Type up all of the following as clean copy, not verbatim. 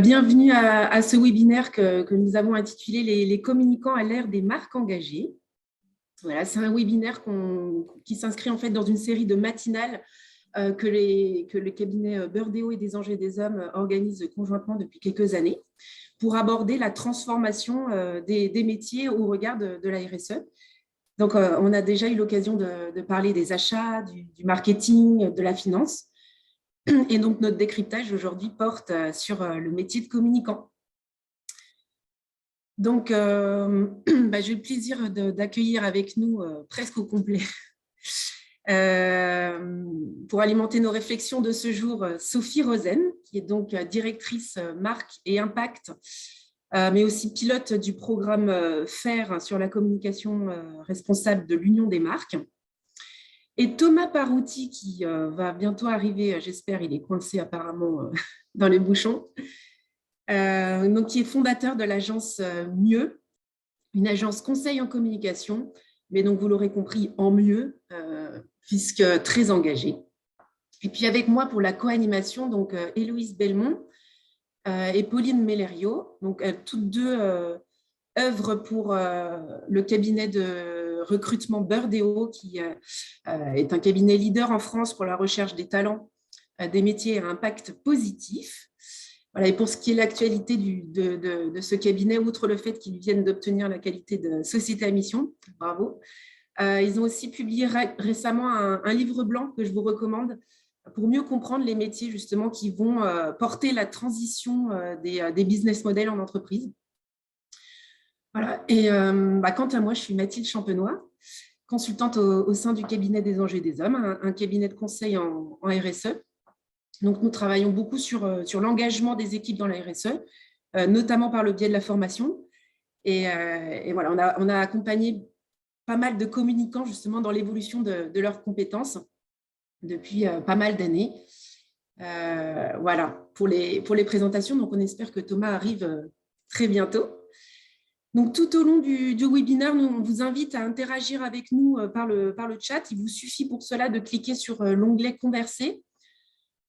Bienvenue à ce webinaire que nous avons intitulé les communicants à l'ère des marques engagées. Voilà, c'est un webinaire qui s'inscrit en fait dans une série de matinales que le cabinet Burdeo et des Anges et des Hommes organise conjointement depuis quelques années pour aborder la transformation des métiers au regard de la RSE. Donc, on a déjà eu l'occasion de parler des achats, du marketing, de la finance. Et donc, notre décryptage aujourd'hui porte sur le métier de communicant. Donc, j'ai le plaisir d'accueillir avec nous presque au complet pour alimenter nos réflexions de ce jour Sophie Rosen, qui est donc directrice marque et impact, mais aussi pilote du programme FAIR sur la communication responsable de l'Union des marques. Et Thomas Parouti, qui va bientôt arriver, j'espère, il est coincé apparemment dans les bouchons, donc qui est fondateur de l'agence Mieux, une agence conseil en communication, mais donc vous l'aurez compris, en mieux, puisque très engagée. Et puis avec moi pour la co-animation, donc Héloïse Belmont et Pauline Mellerio, donc toutes deux œuvrent pour le cabinet de recrutement Burdeo, qui est un cabinet leader en France pour la recherche des talents, des métiers à impact positif. Voilà, et pour ce qui est de l'actualité de ce cabinet, outre le fait qu'ils viennent d'obtenir la qualité de société à mission, bravo, ils ont aussi publié récemment un livre blanc que je vous recommande pour mieux comprendre les métiers justement qui vont porter la transition des business models en entreprise. Voilà. Et quant à moi, je suis Mathilde Champenois, consultante au sein du cabinet des Anges et des Hommes, un cabinet de conseil en RSE. Donc, nous travaillons beaucoup sur l'engagement des équipes dans la RSE, notamment par le biais de la formation. Et voilà, on a accompagné pas mal de communicants justement dans l'évolution de leurs compétences depuis pas mal d'années. Voilà, pour les présentations. Donc, on espère que Thomas arrive très bientôt. Donc, tout au long du webinaire, on vous invite à interagir avec nous par le chat. Il vous suffit pour cela de cliquer sur l'onglet « Converser ».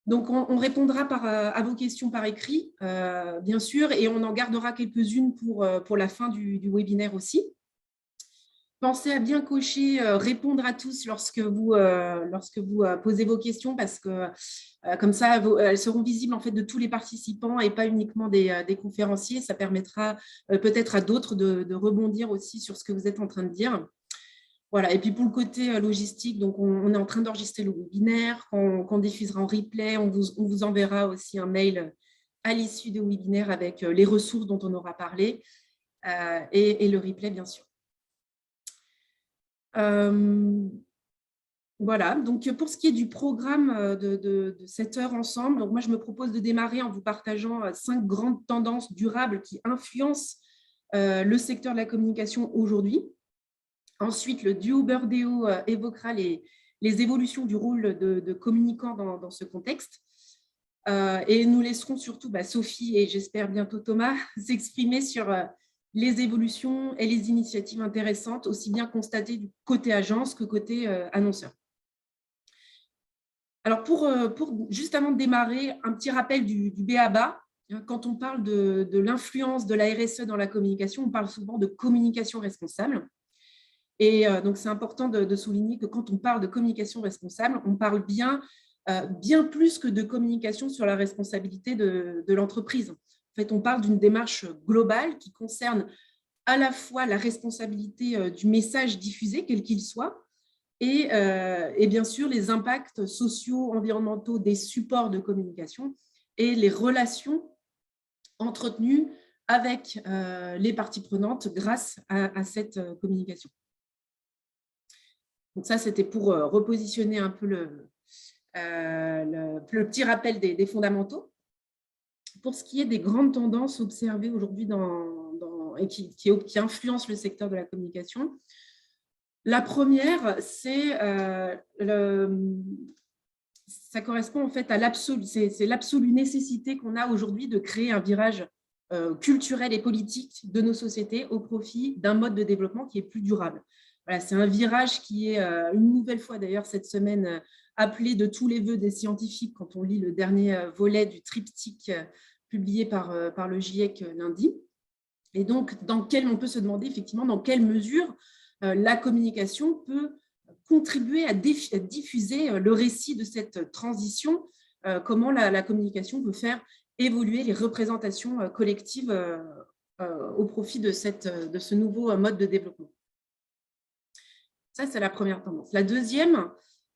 Donc, on répondra à vos questions par écrit, bien sûr, et on en gardera quelques-unes pour la fin du webinaire aussi. Pensez à bien cocher « Répondre à tous » lorsque vous posez vos questions, parce que comme ça, elles seront visibles en fait de tous les participants et pas uniquement des conférenciers. Ça permettra peut-être à d'autres de rebondir aussi sur ce que vous êtes en train de dire. Voilà. Et puis pour le côté logistique, donc on est en train d'enregistrer le webinaire, qu'on diffusera en replay. On vous enverra aussi un mail à l'issue du webinaire avec les ressources dont on aura parlé et le replay, bien sûr. Voilà, donc pour ce qui est du programme de cette heure ensemble, donc moi je me propose de démarrer en vous partageant 5 grandes tendances durables qui influencent le secteur de la communication aujourd'hui. Ensuite, le duo Burdeo évoquera les évolutions du rôle de communicant dans ce contexte. Et nous laisserons surtout Sophie et j'espère bientôt Thomas s'exprimer sur les évolutions et les initiatives intéressantes, aussi bien constatées du côté agence que côté annonceur. Alors, juste avant de démarrer, un petit rappel du b.a.-ba. Quand on parle de l'influence de la RSE dans la communication, on parle souvent de communication responsable. Et donc, c'est important de souligner que quand on parle de communication responsable, on parle bien plus que de communication sur la responsabilité de l'entreprise. En fait, on parle d'une démarche globale qui concerne à la fois la responsabilité du message diffusé, quel qu'il soit, et bien sûr les impacts sociaux, environnementaux des supports de communication et les relations entretenues avec les parties prenantes grâce à cette communication. Donc ça, c'était pour repositionner un peu le petit rappel des fondamentaux. Pour ce qui est des grandes tendances observées aujourd'hui et qui influencent le secteur de la communication, la première, ça correspond en fait à l'absolue nécessité qu'on a aujourd'hui de créer un virage culturel et politique de nos sociétés au profit d'un mode de développement qui est plus durable. Voilà, c'est un virage qui est une nouvelle fois d'ailleurs cette semaine appelé de tous les vœux des scientifiques quand on lit le dernier volet du triptyque publié par le GIEC lundi. Et donc, on peut se demander effectivement dans quelle mesure la communication peut contribuer à diffuser le récit de cette transition, comment la communication peut faire évoluer les représentations collectives au profit de ce nouveau mode de développement. Ça, c'est la première tendance. La deuxième,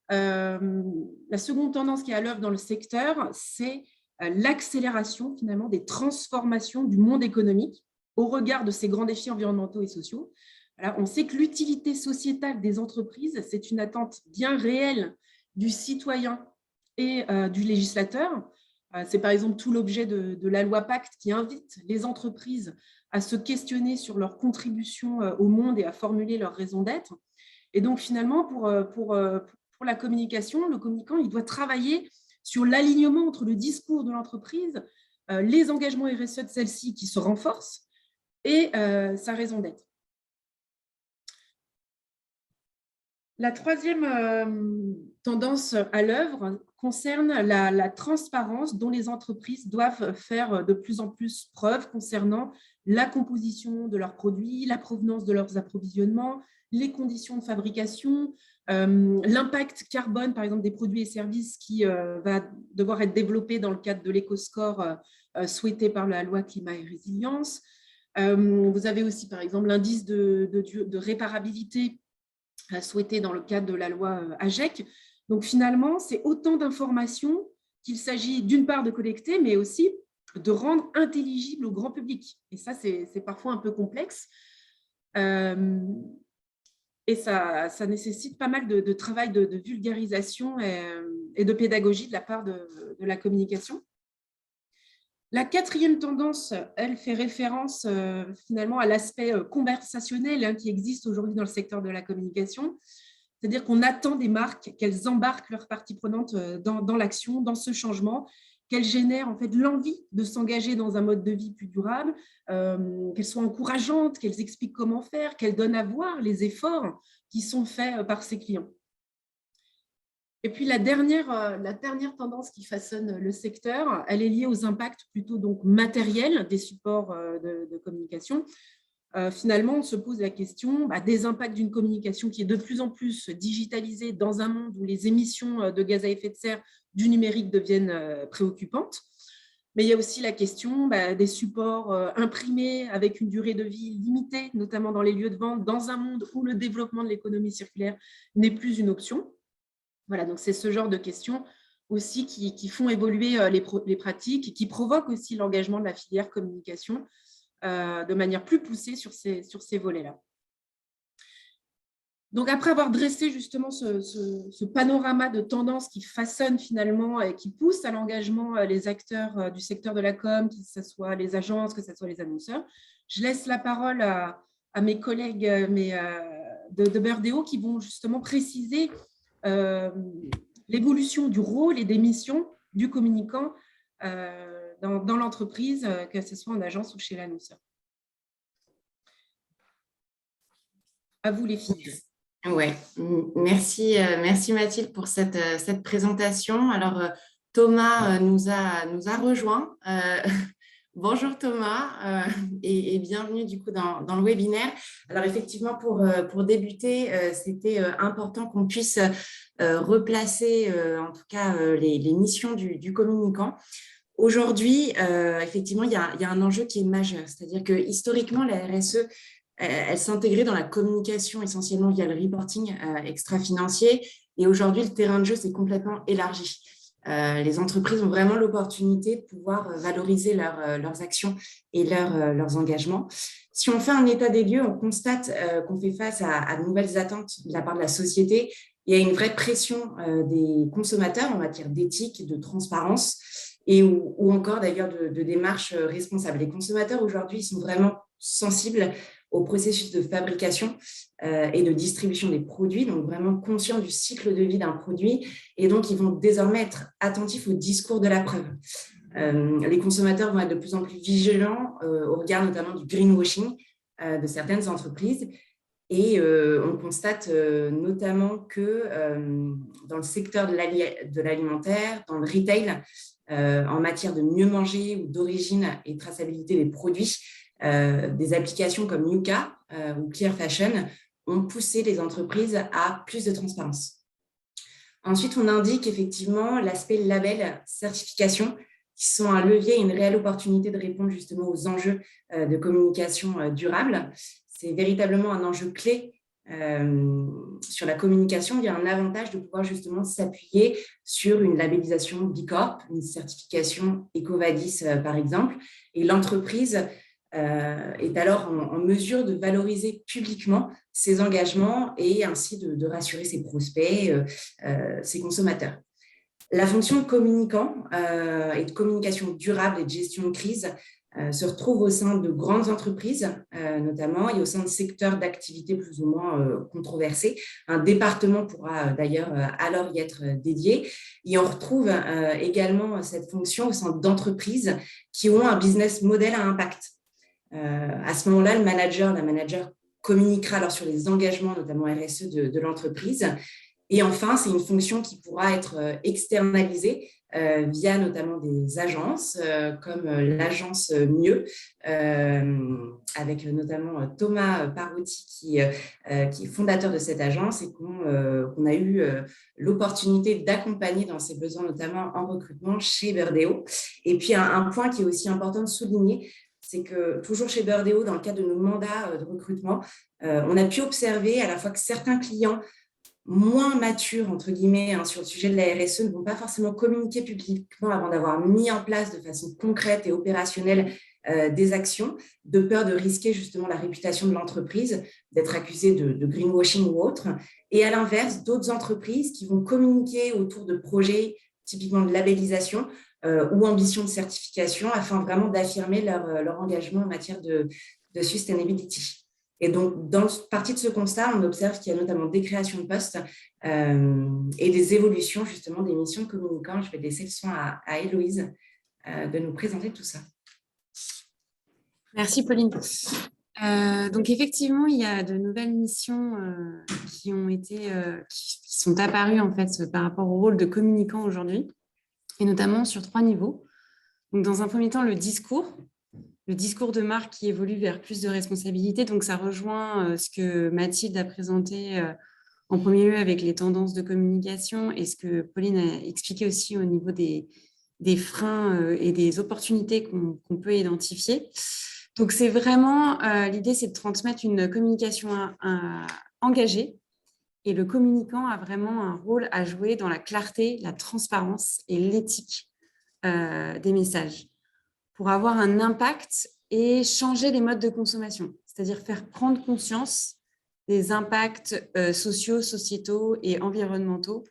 la seconde tendance qui est à l'œuvre dans le secteur, c'est l'accélération finalement des transformations du monde économique au regard de ces grands défis environnementaux et sociaux. Alors, on sait que l'utilité sociétale des entreprises, c'est une attente bien réelle du citoyen et du législateur. C'est par exemple tout l'objet de la loi Pacte qui invite les entreprises à se questionner sur leur contribution au monde et à formuler leur raison d'être. Et donc finalement, pour la communication, le communicant, il doit travailler sur l'alignement entre le discours de l'entreprise, les engagements RSE de celle-ci qui se renforcent et sa raison d'être. La troisième tendance à l'œuvre concerne la transparence dont les entreprises doivent faire de plus en plus preuve concernant la composition de leurs produits, la provenance de leurs approvisionnements, les conditions de fabrication, l'impact carbone, par exemple, des produits et services qui va devoir être développé dans le cadre de l'éco-score souhaité par la loi climat et résilience. Vous avez aussi, par exemple, l'indice de réparabilité souhaité dans le cadre de la loi AGEC. Donc, finalement, c'est autant d'informations qu'il s'agit d'une part de collecter, mais aussi de rendre intelligible au grand public. Et ça, c'est parfois un peu complexe. Et ça nécessite pas mal de travail de vulgarisation et de pédagogie de la part de la communication. La quatrième tendance, elle fait référence finalement à l'aspect conversationnel qui existe aujourd'hui dans le secteur de la communication. C'est-à-dire qu'on attend des marques qu'elles embarquent leurs parties prenantes dans l'action, dans ce changement, qu'elles génèrent en fait l'envie de s'engager dans un mode de vie plus durable, qu'elles soient encourageantes, qu'elles expliquent comment faire, qu'elles donnent à voir les efforts qui sont faits par ses clients. Et puis la dernière tendance qui façonne le secteur, elle est liée aux impacts plutôt donc matériels des supports de communication. Finalement, on se pose la question des impacts d'une communication qui est de plus en plus digitalisée dans un monde où les émissions de gaz à effet de serre du numérique deviennent préoccupantes. Mais il y a aussi la question des supports imprimés avec une durée de vie limitée, notamment dans les lieux de vente, dans un monde où le développement de l'économie circulaire n'est plus une option. Voilà, donc c'est ce genre de questions aussi qui font évoluer les pratiques et qui provoquent aussi l'engagement de la filière communication de manière plus poussée sur ces volets-là. Donc, après avoir dressé justement ce panorama de tendances qui façonnent finalement et qui poussent à l'engagement les acteurs du secteur de la com, que ce soit les agences, que ce soit les annonceurs, je laisse la parole à mes collègues de Burdeo qui vont justement préciser l'évolution du rôle et des missions du communicant dans l'entreprise, que ce soit en agence ou chez l'annonceur. À vous les filles. Ouais, merci Mathilde pour cette présentation. Alors Thomas nous a rejoint. Bonjour Thomas et bienvenue du coup dans le webinaire. Alors effectivement pour débuter, c'était important qu'on puisse replacer en tout cas les missions du communicant. Aujourd'hui, effectivement, il y a un enjeu qui est majeur, c'est-à-dire que historiquement la RSE elle s'intégrait dans la communication essentiellement via le reporting extra-financier. Et aujourd'hui, le terrain de jeu s'est complètement élargi. Les entreprises ont vraiment l'opportunité de pouvoir valoriser leurs actions et leurs engagements. Si on fait un état des lieux, on constate qu'on fait face à de nouvelles attentes de la part de la société. Il y a une vraie pression des consommateurs en matière d'éthique, de transparence ou encore d'ailleurs de démarches responsables. Les consommateurs aujourd'hui sont vraiment sensibles au processus de fabrication et de distribution des produits, donc vraiment conscients du cycle de vie d'un produit, et donc ils vont désormais être attentifs au discours de la preuve. Les consommateurs vont être de plus en plus vigilants au regard notamment du greenwashing de certaines entreprises, et on constate notamment que dans le secteur de l'alimentaire, dans le retail, en matière de mieux manger ou d'origine et traçabilité des produits. Des applications comme Yuka ou Clear Fashion ont poussé les entreprises à plus de transparence. Ensuite, on indique effectivement l'aspect label, certification, qui sont un levier et une réelle opportunité de répondre justement aux enjeux de communication durable. C'est véritablement un enjeu clé sur la communication. Il y a un avantage de pouvoir justement s'appuyer sur une labellisation B Corp, une certification EcoVadis par exemple, et l'entreprise est alors en mesure de valoriser publiquement ses engagements et ainsi de rassurer ses prospects, ses consommateurs. La fonction communicant et de communication durable et de gestion de crise se retrouve au sein de grandes entreprises, notamment, et au sein de secteurs d'activité plus ou moins controversés. Un département pourra d'ailleurs alors y être dédié. Et on retrouve également cette fonction au sein d'entreprises qui ont un business model à impact. À ce moment-là, la manager communiquera alors sur les engagements, notamment RSE, de l'entreprise. Et enfin, c'est une fonction qui pourra être externalisée via notamment des agences comme l'agence Mieux, avec notamment Thomas Parotti qui est fondateur de cette agence et qu'on a eu l'opportunité d'accompagner dans ses besoins, notamment en recrutement chez Birdeo. Et puis, un point qui est aussi important de souligner, c'est que toujours chez Birdeo, dans le cadre de nos mandats de recrutement, on a pu observer à la fois que certains clients moins matures, entre guillemets, sur le sujet de la RSE ne vont pas forcément communiquer publiquement avant d'avoir mis en place de façon concrète et opérationnelle des actions, de peur de risquer justement la réputation de l'entreprise, d'être accusée de greenwashing ou autre. Et à l'inverse, d'autres entreprises qui vont communiquer autour de projets typiquement de labellisation ou ambition de certification afin vraiment d'affirmer leur engagement en matière de sustainability. Et donc, dans partie de ce constat, on observe qu'il y a notamment des créations de postes et des évolutions justement des missions de communicants. Je vais laisser le soin à Héloïse de nous présenter tout ça. Merci Pauline. Donc effectivement, il y a de nouvelles missions qui sont apparues en fait par rapport au rôle de communicant aujourd'hui, et notamment sur 3 niveaux. Donc dans un premier temps, le discours de marque qui évolue vers plus de responsabilité. Donc ça rejoint ce que Mathilde a présenté en premier lieu avec les tendances de communication et ce que Pauline a expliqué aussi au niveau des freins et des opportunités qu'on peut identifier. Donc c'est vraiment, l'idée c'est de transmettre une communication engagée, et le communicant a vraiment un rôle à jouer dans la clarté, la transparence et l'éthique des messages pour avoir un impact et changer les modes de consommation, c'est-à-dire faire prendre conscience des impacts sociaux, sociétaux et environnementaux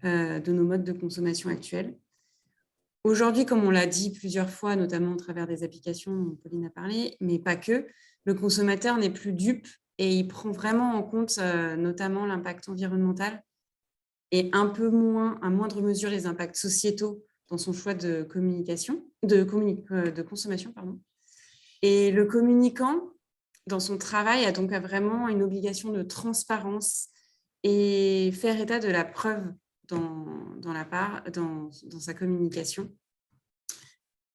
de nos modes de consommation actuels. Aujourd'hui, comme on l'a dit plusieurs fois, notamment au travers des applications dont Pauline a parlé, mais pas que, le consommateur n'est plus dupe et il prend vraiment en compte notamment l'impact environnemental et à moindre mesure les impacts sociétaux dans son choix de consommation. Et le communicant, dans son travail, a donc vraiment une obligation de transparence et faire état de la preuve dans sa communication.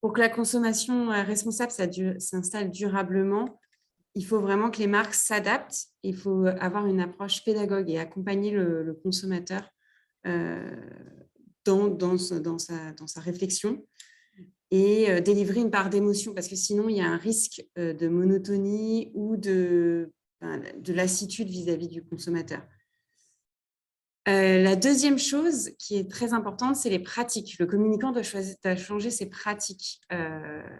Pour que la consommation responsable s'installe durablement, il faut vraiment que les marques s'adaptent. Il faut avoir une approche pédagogue et accompagner le consommateur dans sa réflexion et délivrer une part d'émotion, parce que sinon, il y a un risque de monotonie ou de lassitude vis-à-vis du consommateur. La deuxième chose qui est très importante, c'est les pratiques. Le communicant doit changer ses pratiques.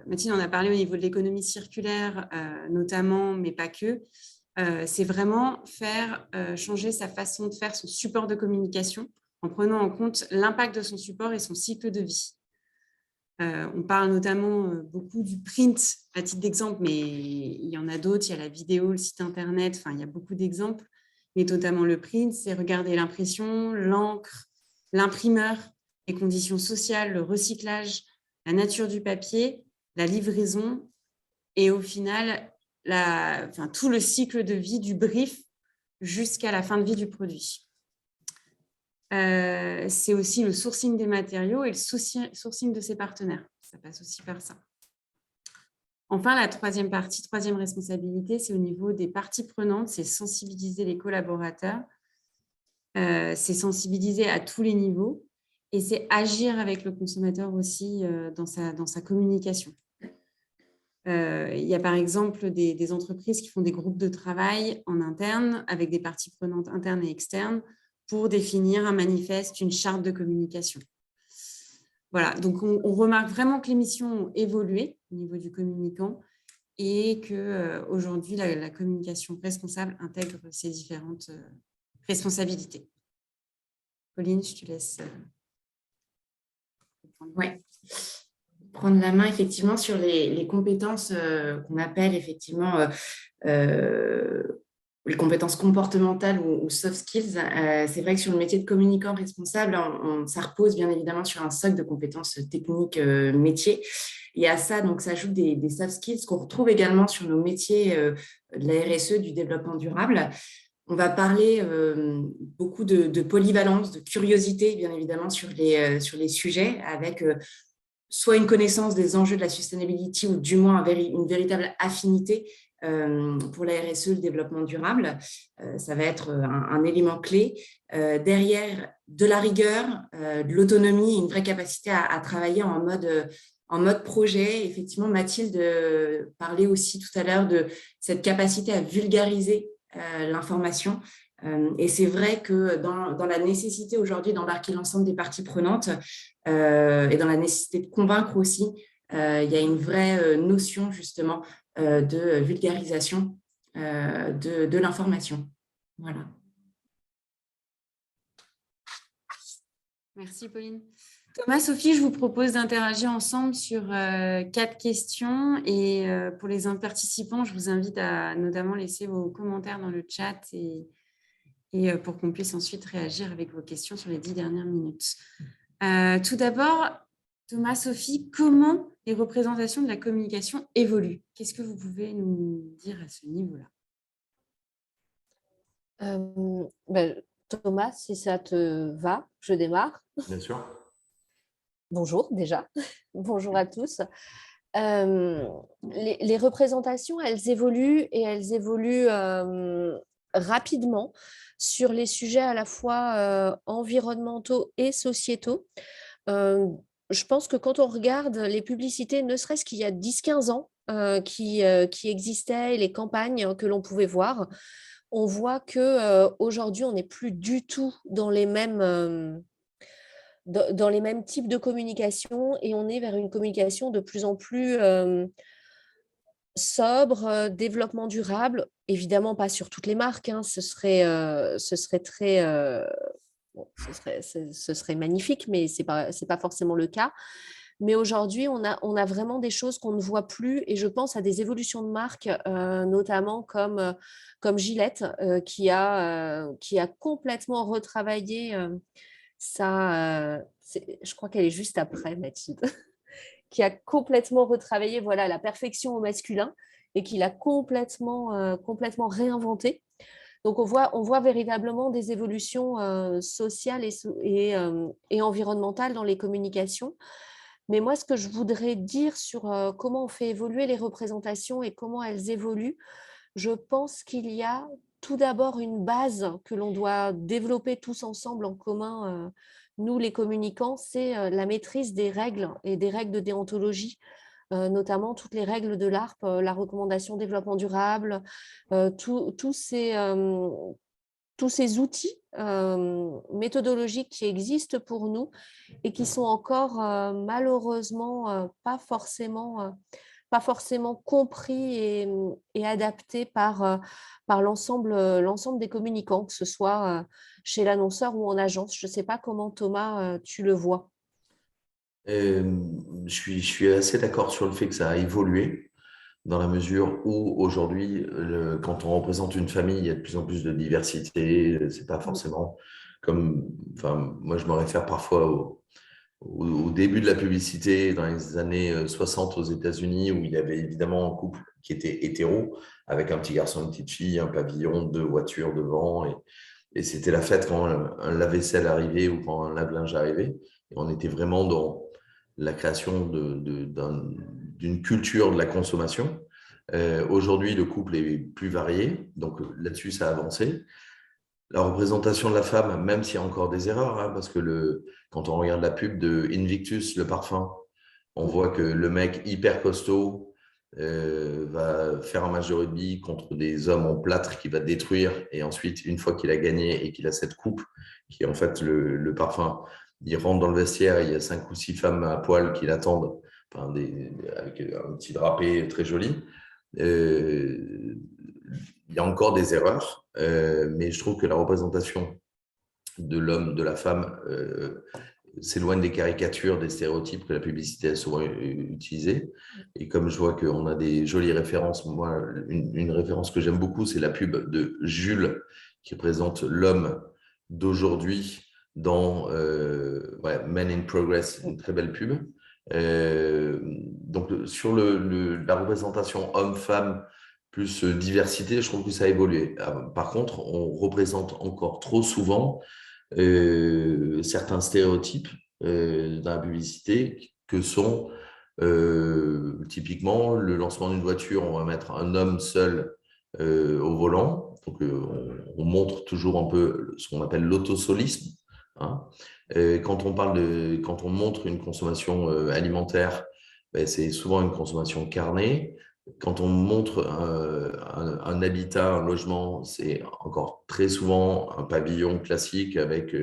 Mathilde en a parlé au niveau de l'économie circulaire, notamment, mais pas que. C'est vraiment faire changer sa façon de faire, son support de communication, en prenant en compte l'impact de son support et son cycle de vie. On parle notamment beaucoup du print à titre d'exemple, mais il y en a d'autres. Il y a la vidéo, le site internet, il y a beaucoup d'exemples. Mais notamment le print, c'est regarder l'impression, l'encre, l'imprimeur, les conditions sociales, le recyclage, la nature du papier, la livraison et au final, tout le cycle de vie du brief jusqu'à la fin de vie du produit. c'est aussi le sourcing des matériaux et le sourcing de ses partenaires. Ça passe aussi par ça. Enfin, la troisième responsabilité, c'est au niveau des parties prenantes, c'est sensibiliser les collaborateurs, c'est sensibiliser à tous les niveaux et c'est agir avec le consommateur aussi dans sa communication. Il y a par exemple des entreprises qui font des groupes de travail en interne avec des parties prenantes internes et externes pour définir un manifeste, une charte de communication. Voilà, donc on remarque vraiment que les missions ont évolué au niveau du communicant et qu'aujourd'hui, la communication responsable intègre ces différentes responsabilités. Pauline, je te laisse. Ouais. Prendre la main effectivement sur les compétences qu'on appelle effectivement les compétences comportementales ou soft skills. C'est vrai que sur le métier de communicant responsable, ça repose bien évidemment sur un socle de compétences techniques métiers. Et à ça, donc, s'ajoutent des soft skills qu'on retrouve également sur nos métiers de la RSE, du développement durable. On va parler beaucoup de polyvalence, de curiosité, bien évidemment, sur les sujets, avec soit une connaissance des enjeux de la sustainability ou du moins une véritable affinité pour la RSE, le développement durable. Ça va être un élément clé. Derrière, de la rigueur, de l'autonomie, une vraie capacité à travailler en mode projet. Effectivement, Mathilde parlait aussi tout à l'heure de cette capacité à vulgariser l'information. Et c'est vrai que dans la nécessité aujourd'hui d'embarquer l'ensemble des parties prenantes et dans la nécessité de convaincre aussi, il y a une vraie notion justement de vulgarisation de l'information. Voilà. Merci Pauline. Thomas, Sophie, je vous propose d'interagir ensemble sur 4 questions et pour les participants, je vous invite à notamment laisser vos commentaires dans le chat et pour qu'on puisse ensuite réagir avec vos questions sur les 10 dernières minutes. Tout d'abord, Thomas, Sophie, comment les représentations de la communication évoluent? Qu'est-ce que vous pouvez nous dire à ce niveau-là? Thomas, si ça te va, je démarre. Bien sûr. Bonjour déjà. Bonjour à tous. Les représentations, elles évoluent et elles évoluent rapidement sur les sujets à la fois environnementaux et sociétaux. Je pense que quand on regarde les publicités, ne serait-ce qu'il y a 10-15 ans, qui existaient, et les campagnes que l'on pouvait voir, on voit qu'aujourd'hui, on n'est plus du tout dans les mêmes types de communication et on est vers une communication de plus en plus sobre, développement durable. Évidemment, pas sur toutes les marques, hein, ce serait magnifique, mais ce n'est pas forcément le cas. Mais aujourd'hui, on a vraiment des choses qu'on ne voit plus et je pense à des évolutions de marques, notamment comme Gillette, qui a complètement retravaillé je crois qu'elle est juste après, Mathilde, qui a complètement retravaillé la perfection au masculin et qui l'a complètement réinventé. Donc, on voit véritablement des évolutions sociales et environnementales dans les communications. Mais moi, ce que je voudrais dire sur comment on fait évoluer les représentations et comment elles évoluent, je pense qu'il y a tout d'abord une base que l'on doit développer tous ensemble en commun, nous les communicants, c'est la maîtrise des règles et des règles de déontologie, notamment toutes les règles de l'ARP, la recommandation développement durable, tous ces outils méthodologiques qui existent pour nous et qui sont encore malheureusement pas forcément compris et adaptés par l'ensemble des communicants, que ce soit chez l'annonceur ou en agence. Je ne sais pas comment, Thomas, tu le vois. Je suis assez d'accord sur le fait que ça a évolué dans la mesure où aujourd'hui, quand on représente une famille, il y a de plus en plus de diversité. C'est pas forcément comme… Enfin, moi, je me réfère parfois au début de la publicité dans les années 60 aux États-Unis où il y avait évidemment un couple qui était hétéro avec un petit garçon et une petite fille, un pavillon, 2 voitures devant Et c'était la fête quand un lave-vaisselle arrivait ou quand un lave-linge arrivait. Et on était vraiment dans la création d'une culture de la consommation. Aujourd'hui, le couple est plus varié, donc là-dessus, ça a avancé. La représentation de la femme, même s'il y a encore des erreurs, hein, parce que quand on regarde la pub de Invictus, le parfum, on voit que le mec hyper costaud va faire un match de rugby contre des hommes en plâtre qu'il va détruire. Et ensuite, une fois qu'il a gagné et qu'il a cette coupe, qui est en fait le parfum, il rentre dans le vestiaire et il y a 5 ou 6 femmes à poil qui l'attendent, enfin, avec un petit drapé très joli. Il y a encore des erreurs, mais je trouve que la représentation de l'homme, de la femme, s'éloigne des caricatures, des stéréotypes que la publicité a souvent utilisés. Et comme je vois qu'on a des jolies références, moi, une référence que j'aime beaucoup, c'est la pub de Jules, qui présente l'homme d'aujourd'hui dans Men in Progress, une très belle pub. Donc, sur la représentation homme-femme plus diversité, je trouve que ça a évolué. Par contre, on représente encore trop souvent certains stéréotypes dans la publicité que sont typiquement le lancement d'une voiture, on va mettre un homme seul au volant. Donc, on montre toujours un peu ce qu'on appelle l'autosolisme. Hein. Quand on montre une consommation alimentaire, ben, c'est souvent une consommation carnée. Quand on montre un habitat, un logement, c'est encore très souvent un pavillon classique avec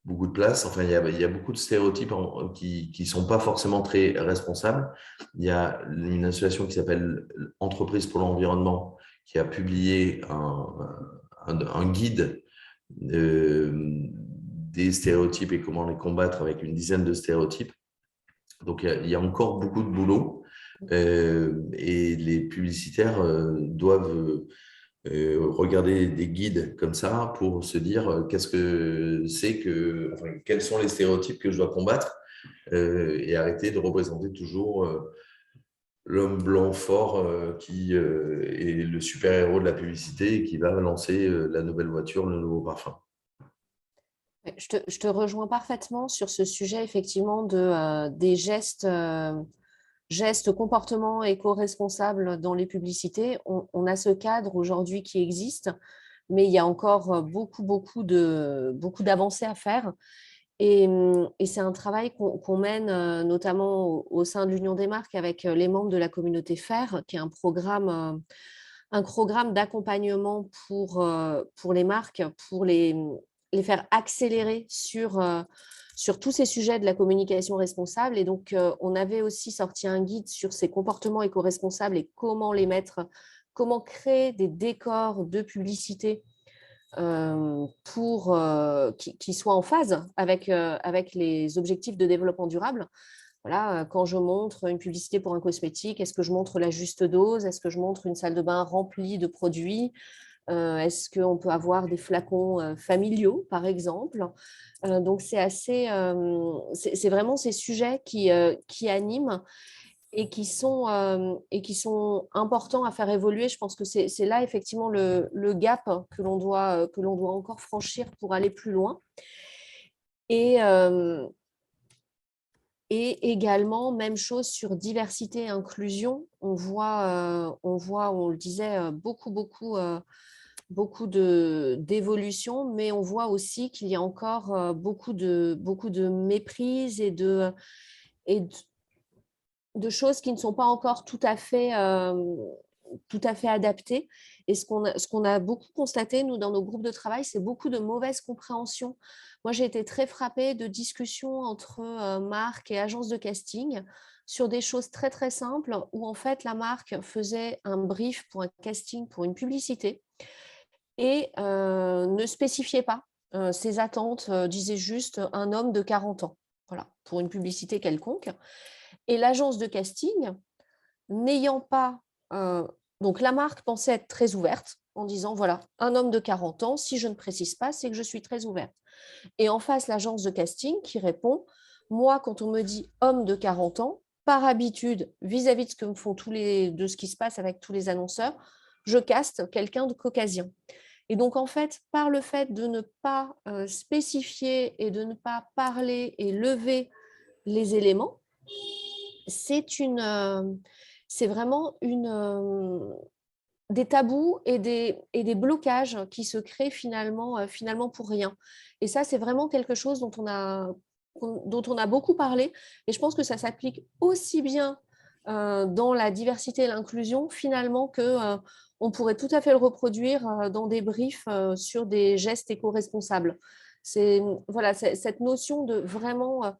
beaucoup de place. Enfin, il y a beaucoup de stéréotypes qui ne sont pas forcément très responsables. Il y a une association qui s'appelle Entreprise pour l'environnement qui a publié un guide des stéréotypes et comment les combattre avec une dizaine de stéréotypes. Donc, il y a encore beaucoup de boulot. Et les publicitaires doivent regarder des guides comme ça pour se dire quels sont les stéréotypes que je dois combattre et arrêter de représenter toujours l'homme blanc fort qui est le super-héros de la publicité et qui va lancer la nouvelle voiture, le nouveau parfum. Je te rejoins parfaitement sur ce sujet, effectivement, des gestes comportements éco-responsables dans les publicités. On a ce cadre aujourd'hui qui existe, mais il y a encore beaucoup d'avancées à faire. Et c'est un travail qu'on mène notamment au sein de l'Union des marques avec les membres de la communauté FAIR, qui est un programme d'accompagnement pour les marques, pour les faire accélérer sur tous ces sujets de la communication responsable. Et donc, on avait aussi sorti un guide sur ces comportements éco-responsables et comment créer des décors de publicité qui soient en phase avec les objectifs de développement durable. Voilà, quand je montre une publicité pour un cosmétique, est-ce que je montre la juste dose? Est-ce que je montre une salle de bain remplie de produits? Est-ce qu'on peut avoir des flacons familiaux, par exemple? Donc, c'est vraiment ces sujets qui animent et qui sont importants à faire évoluer. Je pense que c'est là, effectivement, le gap que l'on doit encore franchir pour aller plus loin. Et également, même chose sur diversité et inclusion. On voit, on le disait, beaucoup d'évolution, mais on voit aussi qu'il y a encore beaucoup de méprise et de choses qui ne sont pas encore tout à fait adaptées. Et ce qu'on a beaucoup constaté, nous, dans nos groupes de travail, c'est beaucoup de mauvaise compréhension. Moi, j'ai été très frappée de discussions entre marques et agences de casting sur des choses très, très simples où, en fait, la marque faisait un brief pour un casting, pour une publicité et ne spécifiait pas ses attentes, disait juste un homme de 40 ans, voilà, pour une publicité quelconque. Et l'agence de casting, n'ayant pas... donc, la marque pensait être très ouverte en disant, voilà, un homme de 40 ans, si je ne précise pas, c'est que je suis très ouverte. Et en face, l'agence de casting qui répond, moi, quand on me dit homme de 40 ans, par habitude, vis-à-vis de ce qui se passe avec tous les annonceurs, je caste quelqu'un de caucasien. Et donc, en fait, par le fait de ne pas spécifier et de ne pas parler et lever les éléments, c'est vraiment des tabous et des blocages qui se créent finalement pour rien. Et ça, c'est vraiment quelque chose dont on a beaucoup parlé. Et je pense que ça s'applique aussi bien dans la diversité et l'inclusion, finalement, que on pourrait tout à fait le reproduire dans des briefs sur des gestes éco-responsables. Voilà, cette notion de vraiment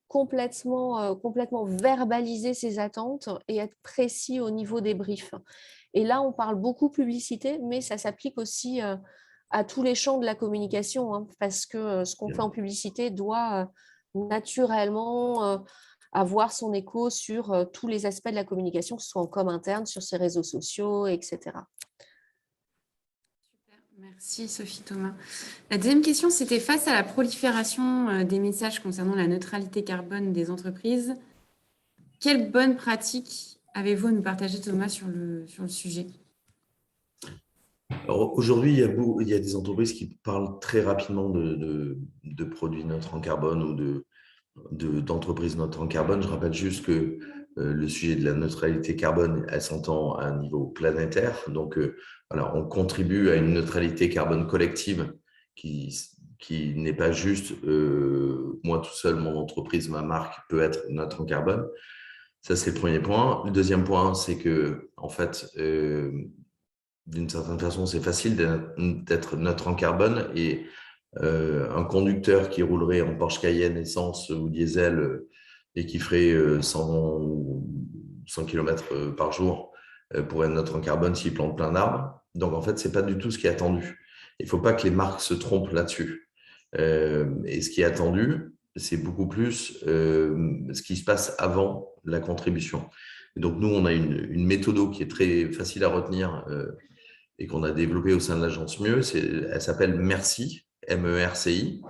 complètement verbaliser ses attentes et être précis au niveau des briefs. Et là, on parle beaucoup publicité, mais ça s'applique aussi à tous les champs de la communication, hein, parce que ce qu'on fait en publicité doit naturellement avoir son écho sur tous les aspects de la communication, que ce soit en com interne, sur ses réseaux sociaux, etc. Super, merci Sophie Thomas. La deuxième question, c'était face à la prolifération des messages concernant la neutralité carbone des entreprises, quelles bonnes pratiques avez-vous à nous partager, Thomas, sur le sujet? Alors, aujourd'hui, il y a des entreprises qui parlent très rapidement de produits neutres en carbone ou d'entreprises neutres en carbone. Je rappelle juste que le sujet de la neutralité carbone, elle s'entend à un niveau planétaire. Donc, voilà, on contribue à une neutralité carbone collective qui n'est pas juste moi tout seul, mon entreprise, ma marque peut être neutre en carbone. Ça, c'est le premier point. Le deuxième point, c'est que, en fait, d'une certaine façon, c'est facile d'être neutre en carbone et un conducteur qui roulerait en Porsche Cayenne essence ou diesel et qui ferait 100 km par jour pourrait être neutre en carbone s'il plante plein d'arbres. Donc, en fait, ce n'est pas du tout ce qui est attendu. Il ne faut pas que les marques se trompent là-dessus. Et ce qui est attendu, c'est beaucoup plus ce qui se passe avant la contribution. Et donc, nous, on a une méthode qui est très facile à retenir et qu'on a développée au sein de l'agence Mieux. Elle s'appelle Merci, MERCI,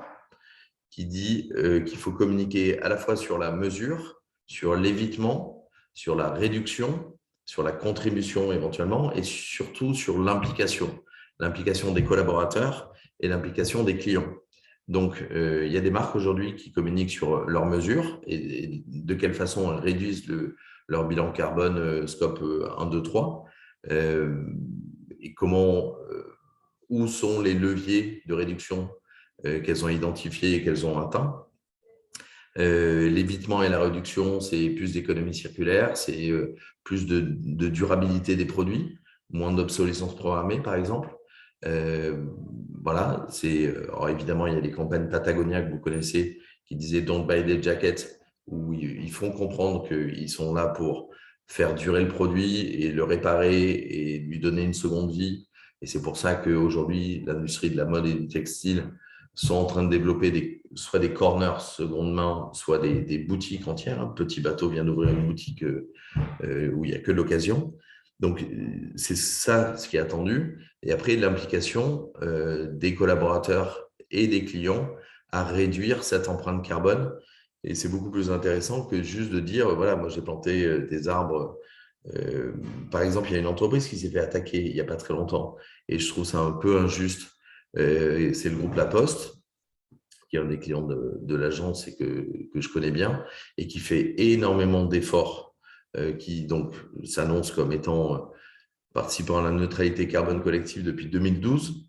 qui dit qu'il faut communiquer à la fois sur la mesure, sur l'évitement, sur la réduction, sur la contribution éventuellement et surtout sur l'implication des collaborateurs et l'implication des clients. Donc, il y a des marques aujourd'hui qui communiquent sur leurs mesures et de quelle façon elles réduisent leur bilan carbone scope 1, 2, 3 et où sont les leviers de réduction qu'elles ont identifiés et qu'elles ont atteints. L'évitement et la réduction, c'est plus d'économie circulaire, c'est plus de durabilité des produits, moins d'obsolescence programmée, par exemple. Voilà, alors évidemment, il y a les campagnes Patagonia que vous connaissez qui disaient « Don't buy the jacket », où ils font comprendre qu'ils sont là pour faire durer le produit et le réparer et lui donner une seconde vie. Et c'est pour ça qu'aujourd'hui, l'industrie de la mode et du textile sont en train de développer soit des corners seconde main, soit des boutiques entières. Un petit bateau vient d'ouvrir une boutique où il n'y a que l'occasion. Donc, c'est ça ce qui est attendu. Et après, l'implication des collaborateurs et des clients à réduire cette empreinte carbone. Et c'est beaucoup plus intéressant que juste de dire, voilà, moi j'ai planté des arbres. Par exemple, il y a une entreprise qui s'est fait attaquer il n'y a pas très longtemps. Et je trouve ça un peu injuste. C'est le groupe La Poste, qui est un des clients de l'agence et que je connais bien, et qui fait énormément d'efforts, qui donc s'annonce comme étant participant à la neutralité carbone collective depuis 2012.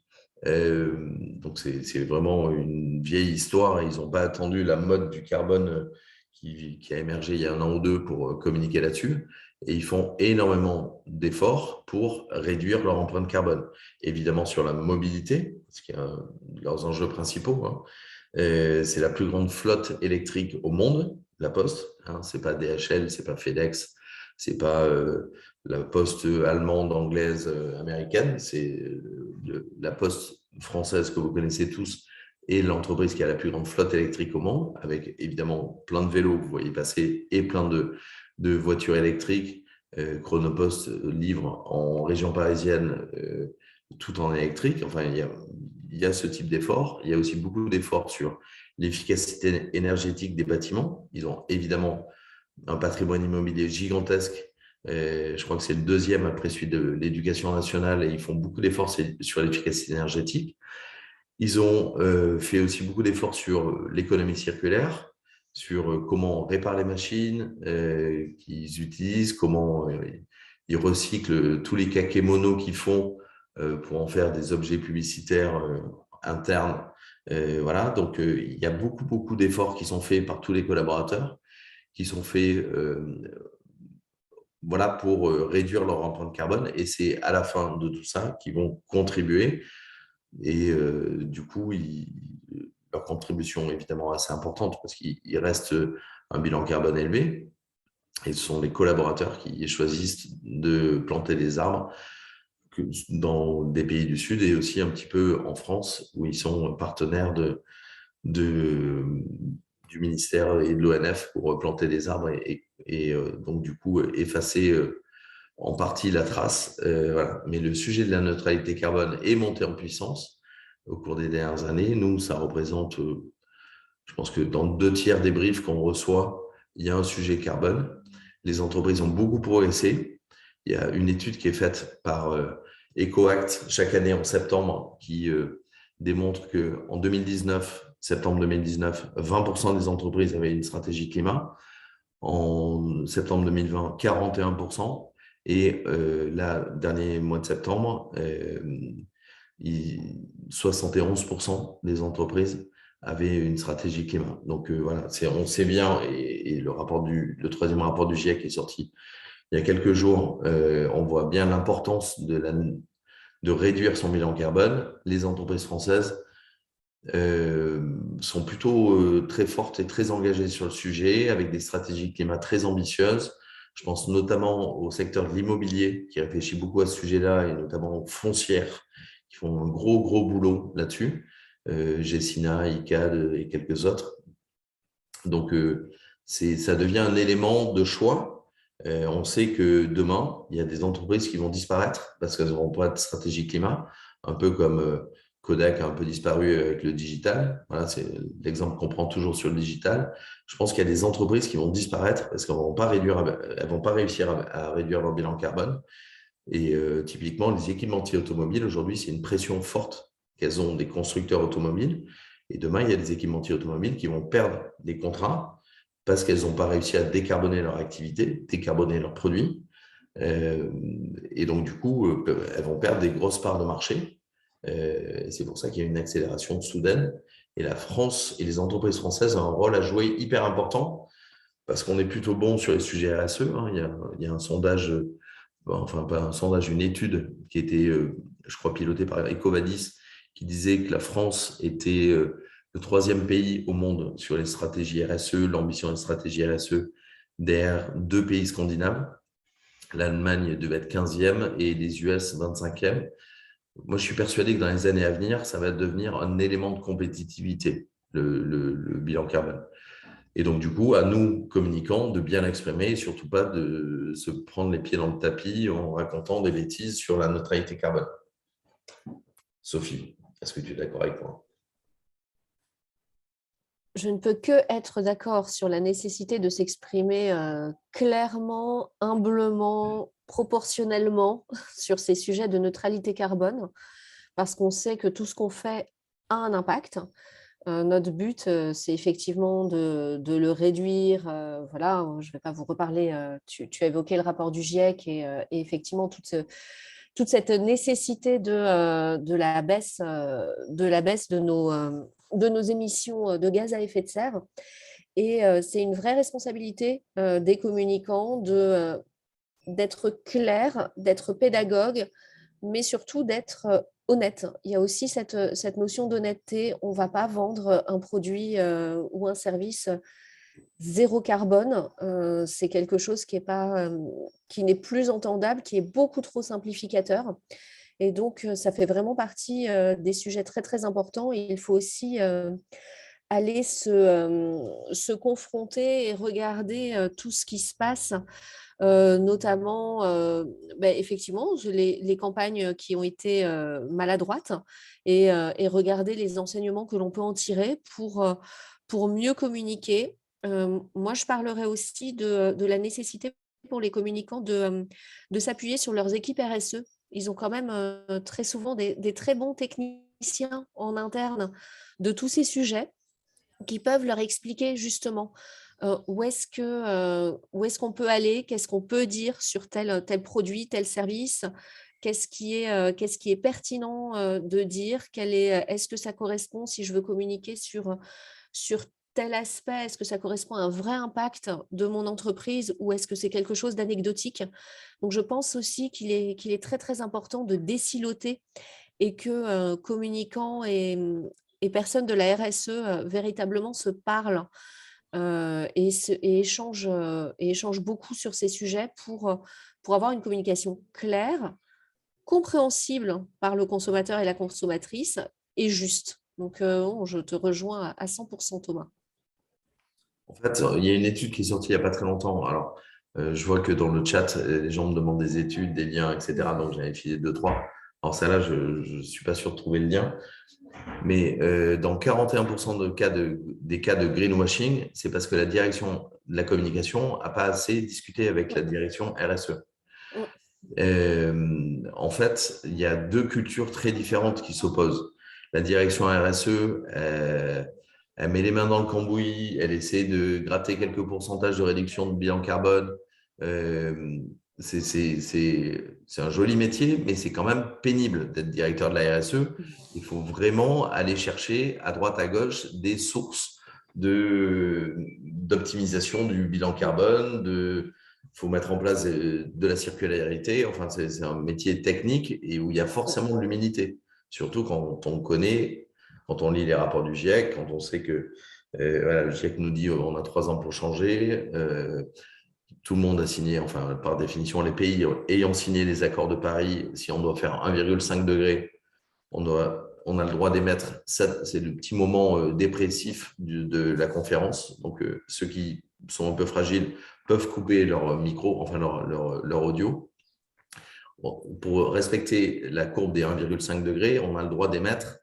Donc, c'est vraiment une vieille histoire. Ils n'ont pas attendu la mode du carbone qui a émergé il y a 1 an ou 2 pour communiquer là-dessus. Et ils font énormément d'efforts pour réduire leur empreinte carbone. Évidemment, sur la mobilité, ce qui est un de leurs enjeux principaux. Hein. C'est la plus grande flotte électrique au monde, La Poste. Hein. Ce n'est pas DHL, ce n'est pas FedEx, ce n'est pas la Poste allemande, anglaise, américaine. C'est la Poste française que vous connaissez tous et l'entreprise qui a la plus grande flotte électrique au monde, avec évidemment plein de vélos que vous voyez passer et plein de voitures électriques. Chronopost livre en région parisienne tout en électrique. Enfin, il y a ce type d'effort. Il y a aussi beaucoup d'efforts sur l'efficacité énergétique des bâtiments. Ils ont évidemment un patrimoine immobilier gigantesque Je crois que c'est le deuxième après celui de l'éducation nationale et ils font beaucoup d'efforts sur l'efficacité énergétique. Ils ont fait aussi beaucoup d'efforts sur l'économie circulaire, sur comment on répare les machines qu'ils utilisent, comment ils recyclent tous les kakémonos qu'ils font pour en faire des objets publicitaires internes. Voilà, donc il y a beaucoup d'efforts qui sont faits par tous les collaborateurs, qui sont faits voilà, pour réduire leur empreinte carbone. Et c'est à la fin de tout ça qu'ils vont contribuer. Et du coup, leur contribution est évidemment assez importante parce qu'il reste un bilan carbone élevé. Et ce sont les collaborateurs qui choisissent de planter des arbres dans des pays du Sud et aussi un petit peu en France où ils sont partenaires du ministère et de l'ONF pour planter des arbres et donc du coup effacer en partie la trace. Voilà. Mais le sujet de la neutralité carbone est monté en puissance au cours des dernières années. Nous, ça représente, je pense que dans 2/3 des briefs qu'on reçoit, il y a un sujet carbone. Les entreprises ont beaucoup progressé. Il y a une étude qui est faite par EcoAct chaque année en septembre qui démontre qu'en 2019, septembre 2019, 20% des entreprises avaient une stratégie climat. En septembre 2020, 41%. Et là, dernier mois de septembre, 71% des entreprises avaient une stratégie climat. Donc voilà, on sait bien, et le troisième rapport du GIEC est sorti il y a quelques jours, on voit bien l'importance de réduire son bilan carbone. Les entreprises françaises sont plutôt très fortes et très engagées sur le sujet, avec des stratégies climat très ambitieuses. Je pense notamment au secteur de l'immobilier, qui réfléchit beaucoup à ce sujet-là, et notamment aux foncières, qui font un gros boulot là-dessus. Gecina, ICAD et quelques autres. Donc, ça devient un élément de choix. On sait que demain, il y a des entreprises qui vont disparaître parce qu'elles n'auront pas de stratégie climat, un peu comme Kodak a un peu disparu avec le digital. Voilà, c'est l'exemple qu'on prend toujours sur le digital. Je pense qu'il y a des entreprises qui vont disparaître parce qu'elles ne vont pas réussir à réduire leur bilan carbone. Et typiquement, les équipementiers automobiles, aujourd'hui, c'est une pression forte qu'elles ont des constructeurs automobiles. Et demain, il y a des équipementiers automobiles qui vont perdre des contrats parce qu'elles n'ont pas réussi à décarboner leur activité, décarboner leurs produits. Et donc, du coup, elles vont perdre des grosses parts de marché. C'est pour ça qu'il y a une accélération soudaine. Et la France et les entreprises françaises ont un rôle à jouer hyper important parce qu'on est plutôt bon sur les sujets RSE. Hein. Il y a un sondage, enfin pas un sondage, une étude qui était, je crois, pilotée par EcoVadis, qui disait que la France était le 3e pays au monde sur les stratégies RSE, l'ambition des stratégies RSE, derrière 2 pays scandinaves. L'Allemagne devait être 15e et les US 25e. Moi, je suis persuadé que dans les années à venir, ça va devenir un élément de compétitivité, le bilan carbone. Et donc, du coup, à nous, communicants, de bien l'exprimer et surtout pas de se prendre les pieds dans le tapis en racontant des bêtises sur la neutralité carbone. Sophie, est-ce que tu es d'accord avec moi ? Je ne peux que être d'accord sur la nécessité de s'exprimer clairement, humblement, proportionnellement sur ces sujets de neutralité carbone, parce qu'on sait que tout ce qu'on fait a un impact. Notre but, c'est effectivement de le réduire. Voilà, je ne vais pas vous reparler. Tu as évoqué le rapport du GIEC et effectivement toute cette nécessité de la baisse de nos émissions de gaz à effet de serre. Et c'est une vraie responsabilité des communicants d'être clairs, d'être pédagogues, mais surtout d'être honnête. Il y a aussi cette notion d'honnêteté. On ne va pas vendre un produit ou un service zéro carbone. C'est quelque chose qui n'est plus entendable, qui est beaucoup trop simplificateur. Et donc, ça fait vraiment partie des sujets très, très importants. Et il faut aussi aller se confronter et regarder tout ce qui se passe, notamment effectivement les campagnes qui ont été maladroites et regarder les enseignements que l'on peut en tirer pour mieux communiquer. Moi, je parlerai aussi de la nécessité pour les communicants de s'appuyer sur leurs équipes RSE. Ils ont quand même très souvent des très bons techniciens en interne de tous ces sujets qui peuvent leur expliquer justement où est-ce qu'on peut aller, qu'est-ce qu'on peut dire sur tel produit, tel service, qu'est-ce qui est pertinent de dire, est-ce que ça correspond si je veux communiquer sur tel aspect, est-ce que ça correspond à un vrai impact de mon entreprise ou est-ce que c'est quelque chose d'anecdotique? Donc, je pense aussi qu'il est très, très important de désiloter et que communicants et personnes de la RSE véritablement se parlent et échangent beaucoup sur ces sujets pour avoir une communication claire, compréhensible par le consommateur et la consommatrice et juste. Donc, je te rejoins à 100%, Thomas. En fait, il y a une étude qui est sortie il n'y a pas très longtemps. Alors, je vois que dans le chat, les gens me demandent des études, des liens, etc. Donc, j'en ai filé 2-3. Alors, celle-là, je ne suis pas sûr de trouver le lien. Mais dans 41% des cas de greenwashing, c'est parce que la direction de la communication n'a pas assez discuté avec la direction RSE. En fait, il y a deux cultures très différentes qui s'opposent. La direction RSE, elle met les mains dans le cambouis, elle essaie de gratter quelques pourcentages de réduction de bilan carbone. C'est un joli métier, mais c'est quand même pénible d'être directeur de la RSE. Il faut vraiment aller chercher à droite, à gauche des sources d'optimisation du bilan carbone, il faut mettre en place de la circularité. Enfin, c'est un métier technique et où il y a forcément de l'humilité. Surtout quand on connaît, quand on lit les rapports du GIEC, quand on sait que voilà, le GIEC nous dit on a 3 ans pour changer. Tout le monde a signé, enfin, par définition, les pays ayant signé les accords de Paris, si on doit faire 1,5 degré, on a le droit d'émettre. C'est le petit moment dépressif de la conférence. Donc, ceux qui sont un peu fragiles peuvent couper leur micro, enfin leur audio. Bon, pour respecter la courbe des 1,5 degrés, on a le droit d'émettre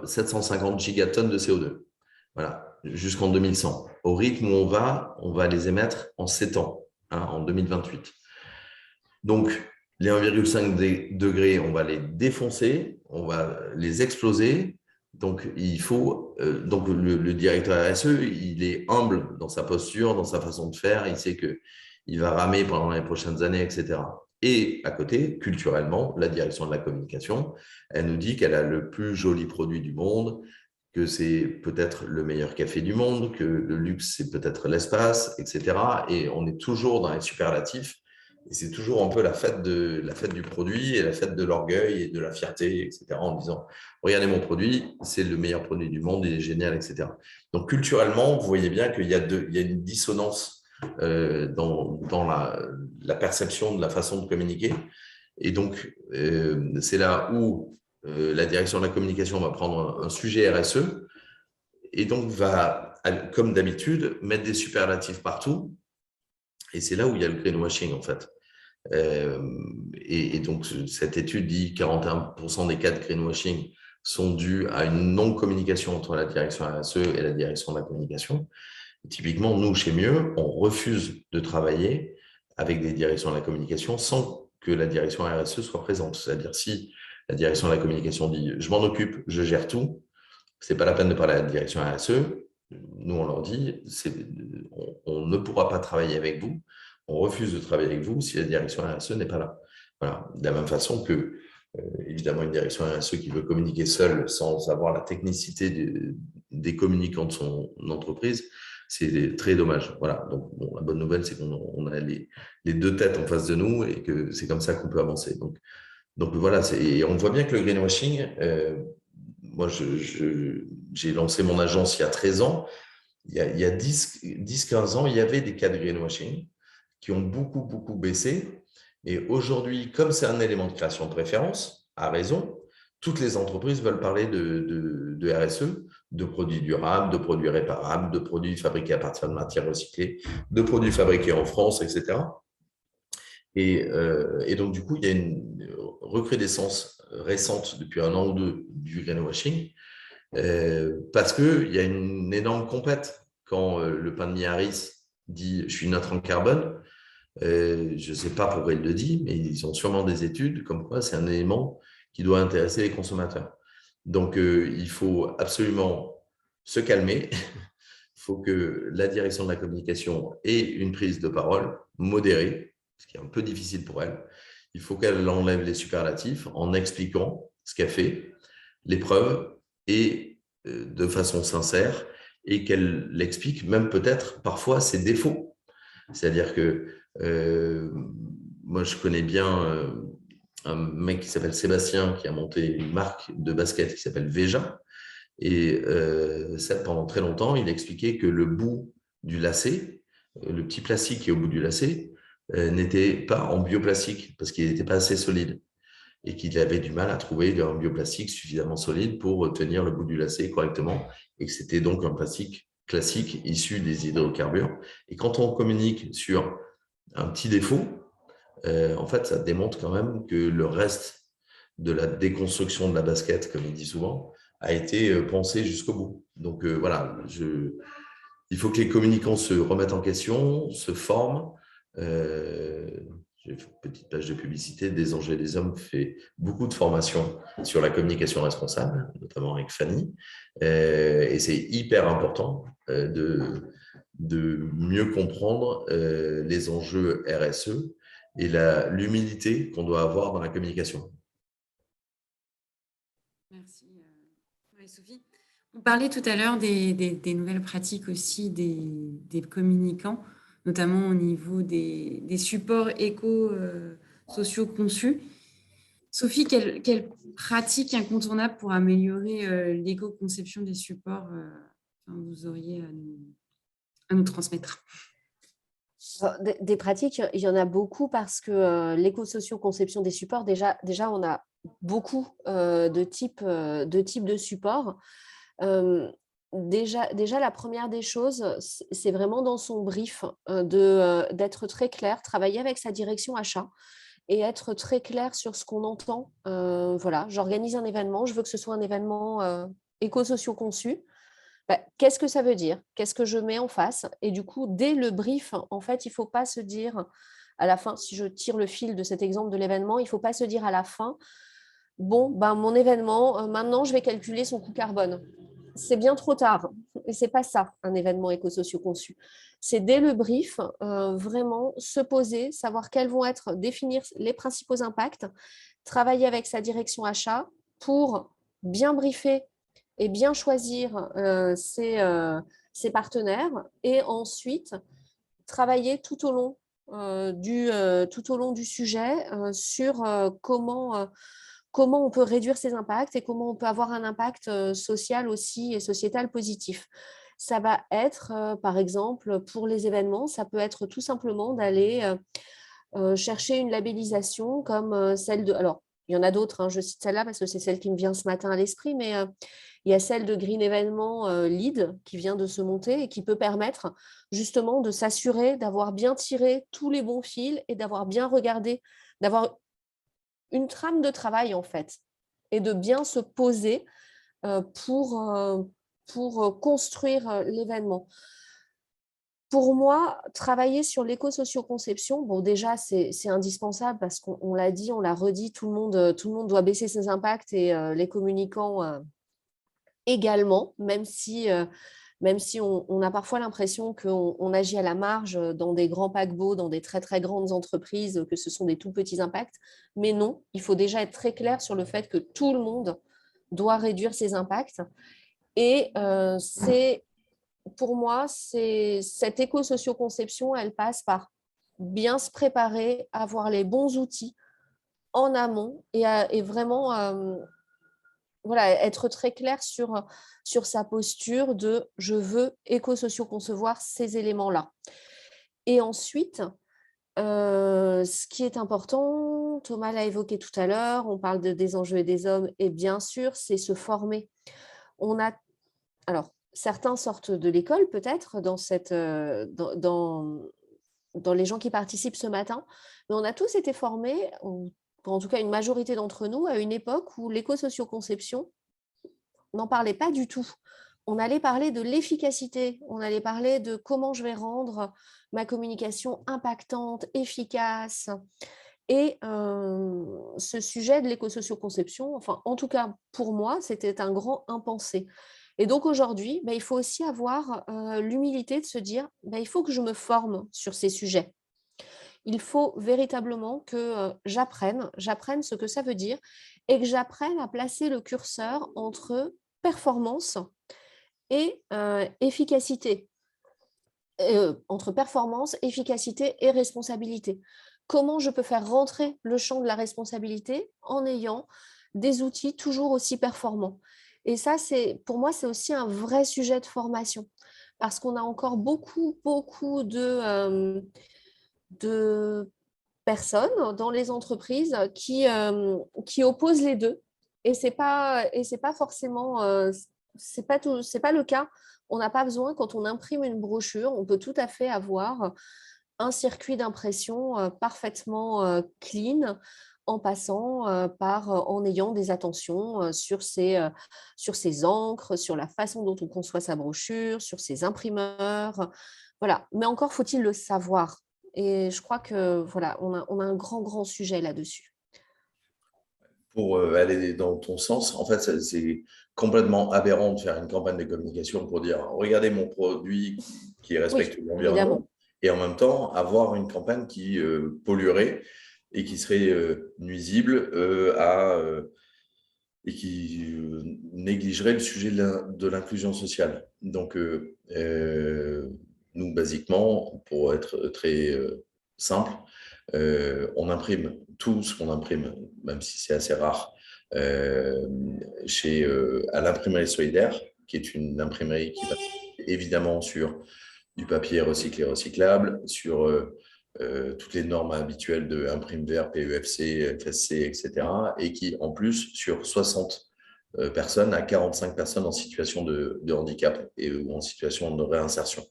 750 gigatonnes de CO2. Voilà, jusqu'en 2100. Au rythme où on va les émettre en 7 ans, en 2028. Donc, les 1,5 degrés, on va les défoncer, on va les exploser. Donc, il faut. Donc, le directeur RSE, il est humble dans sa posture, dans sa façon de faire. Il sait qu'il va ramer pendant les prochaines années, etc. Et à côté, culturellement, la direction de la communication, elle nous dit qu'elle a le plus joli produit du monde, que c'est peut-être le meilleur café du monde, que le luxe, c'est peut-être l'espace, etc. Et on est toujours dans les superlatifs. Et c'est toujours un peu la fête du produit et la fête de l'orgueil et de la fierté, etc. En disant, regardez mon produit, c'est le meilleur produit du monde, il est génial, etc. Donc, culturellement, vous voyez bien qu'il y a une dissonance dans la perception de la façon de communiquer. Et donc, c'est là où la direction de la communication va prendre un sujet RSE et donc va, comme d'habitude, mettre des superlatifs partout. Et c'est là où il y a le greenwashing, en fait. Et donc, cette étude dit que 41% des cas de greenwashing sont dus à une non-communication entre la direction RSE et la direction de la communication. Et typiquement, nous, chez Mieux, on refuse de travailler avec des directions de la communication sans que la direction RSE soit présente. C'est-à-dire, si la direction de la communication dit « je m'en occupe, je gère tout », ce n'est pas la peine de parler à la direction RSE. Nous, on leur dit « on ne pourra pas travailler avec vous, on refuse de travailler avec vous si la direction RSE n'est pas là ». Voilà. De la même façon que, évidemment, une direction RSE qui veut communiquer seule sans avoir la technicité des communicants de son entreprise, c'est très dommage. Voilà. Donc, bon, la bonne nouvelle, c'est qu'on a les deux têtes en face de nous et que c'est comme ça qu'on peut avancer. Donc voilà, et on voit bien que le greenwashing, moi, j'ai lancé mon agence il y a 13 ans. Il y a 10-15 ans, il y avait des cas de greenwashing qui ont beaucoup, beaucoup baissé. Et aujourd'hui, comme c'est un élément de création de préférence, à raison, toutes les entreprises veulent parler de RSE, de produits durables, de produits réparables, de produits fabriqués à partir de matières recyclées, de produits fabriqués en France, etc. Et donc, du coup, il y a une recrudescence récente depuis 1 an ou 2 du greenwashing parce qu'il y a une énorme compète. Quand le pain de mie Harris dit « je suis neutre en carbone », Je ne sais pas pourquoi il le dit, mais ils ont sûrement des études comme quoi c'est un élément qui doit intéresser les consommateurs. Donc, il faut absolument se calmer. Il faut que la direction de la communication ait une prise de parole modérée, ce qui est un peu difficile pour elle. Il faut qu'elle enlève les superlatifs en expliquant ce qu'elle fait, les preuves, et de façon sincère, et qu'elle l'explique même peut-être parfois ses défauts. C'est-à-dire que moi, je connais bien un mec qui s'appelle Sébastien, qui a monté une marque de basket qui s'appelle Veja. Et ça, pendant très longtemps, il expliquait que le bout du lacet, le petit plastique qui est au bout du lacet, n'était pas en bioplastique parce qu'il n'était pas assez solide et qu'il avait du mal à trouver un bioplastique suffisamment solide pour tenir le bout du lacet correctement et que c'était donc un plastique classique issu des hydrocarbures. Et quand on communique sur un petit défaut, en fait, ça démontre quand même que le reste de la déconstruction de la basket, comme il dit souvent, a été pensé jusqu'au bout. Donc voilà, il faut que les communicants se remettent en question, se forment. J'ai fait une petite page de publicité. Des Anges et des Hommes fait beaucoup de formations sur la communication responsable, notamment avec Fanny. Et c'est hyper important de mieux comprendre les enjeux RSE et l'humilité qu'on doit avoir dans la communication. Merci, Sophie. On parlait tout à l'heure des nouvelles pratiques aussi des communicants, notamment au niveau des supports éco-sociaux conçus. Sophie, quelle pratique incontournable pour améliorer l'éco-conception des supports vous auriez à nous transmettre? Des pratiques, il y en a beaucoup parce que l'éco-socio-conception des supports, déjà, on a beaucoup de types de supports. Déjà, la première des choses, c'est vraiment dans son brief d'être très clair, travailler avec sa direction achat et être très clair sur ce qu'on entend. Voilà, j'organise un événement, je veux que ce soit un événement éco-socio conçu. Qu'est-ce que ça veut dire? Qu'est-ce que je mets en face? Et du coup, dès le brief, en fait, il ne faut pas se dire à la fin, si je tire le fil de cet exemple de l'événement, il ne faut pas se dire à la fin, bon, mon événement, maintenant, je vais calculer son coût carbone. C'est bien trop tard. Et ce n'est pas ça, un événement éco-socio conçu. C'est dès le brief, vraiment se poser, savoir définir les principaux impacts, travailler avec sa direction achat pour bien briefer et bien choisir ses partenaires et ensuite travailler tout au long du sujet sur comment on peut réduire ces impacts et comment on peut avoir un impact social aussi et sociétal positif. Ça va être, par exemple, pour les événements, ça peut être tout simplement d'aller chercher une labellisation comme celle de... Alors, il y en a d'autres, je cite celle-là parce que c'est celle qui me vient ce matin à l'esprit, mais il y a celle de Green Événement Lead qui vient de se monter et qui peut permettre justement de s'assurer d'avoir bien tiré tous les bons fils et d'avoir bien regardé, d'avoir une trame de travail en fait et de bien se poser pour construire l'événement. Pour moi, travailler sur l'éco-socio-conception, bon, déjà, c'est indispensable parce qu'on l'a dit, on l'a redit, tout le monde doit baisser ses impacts et les communicants également, même si on a parfois l'impression qu'on agit à la marge dans des grands paquebots, dans des très, très grandes entreprises, que ce sont des tout petits impacts. Mais non, il faut déjà être très clair sur le fait que tout le monde doit réduire ses impacts. Et pour moi, cette éco-socio-conception, elle passe par bien se préparer, avoir les bons outils en amont et vraiment être très clair sur sa posture de « je veux éco-socio-concevoir ces éléments-là ». Et ensuite, ce qui est important, Thomas l'a évoqué tout à l'heure, on parle des enjeux et des hommes, et bien sûr, c'est se former. Alors, certains sortent de l'école peut-être dans les gens qui participent ce matin, mais on a tous été formés, ou en tout cas une majorité d'entre nous, à une époque où l'éco-socio-conception n'en parlait pas du tout. on allait parler de l'efficacité, on allait parler de comment je vais rendre ma communication impactante, efficace. Et ce sujet de l'éco-socio-conception, enfin, en tout cas pour moi, c'était un grand impensé. Et donc aujourd'hui, il faut aussi avoir l'humilité de se dire, il faut que je me forme sur ces sujets. Il faut véritablement que j'apprenne ce que ça veut dire et que j'apprenne à placer le curseur entre performance et efficacité. Entre performance, efficacité et responsabilité. Comment je peux faire rentrer le champ de la responsabilité en ayant des outils toujours aussi performants. Et ça, pour moi, c'est aussi un vrai sujet de formation parce qu'on a encore beaucoup de personnes dans les entreprises qui opposent les deux. Et c'est pas forcément, c'est pas le cas. On n'a pas besoin, quand on imprime une brochure, on peut tout à fait avoir un circuit d'impression parfaitement clean en passant en ayant des attentions sur ses encres, sur la façon dont on conçoit sa brochure, sur ses imprimeurs. Voilà. Mais encore faut-il le savoir. Et je crois que voilà, on a un grand sujet là-dessus. Pour aller dans ton sens, en fait, c'est complètement aberrant de faire une campagne de communication pour dire regardez mon produit qui respecte l'environnement et en même temps avoir une campagne qui polluerait et qui serait nuisible et qui négligerait le sujet de l'inclusion sociale. Donc, nous, basiquement, pour être très simple, on imprime tout ce qu'on imprime, même si c'est assez rare, à l'imprimerie solidaire, qui est une imprimerie qui va évidemment sur du papier recyclé, recyclable, sur toutes les normes habituelles de Imprimever, PEFC, FSC, etc. Et qui, en plus, sur 60 personnes à 45 personnes en situation de handicap ou en situation de réinsertion.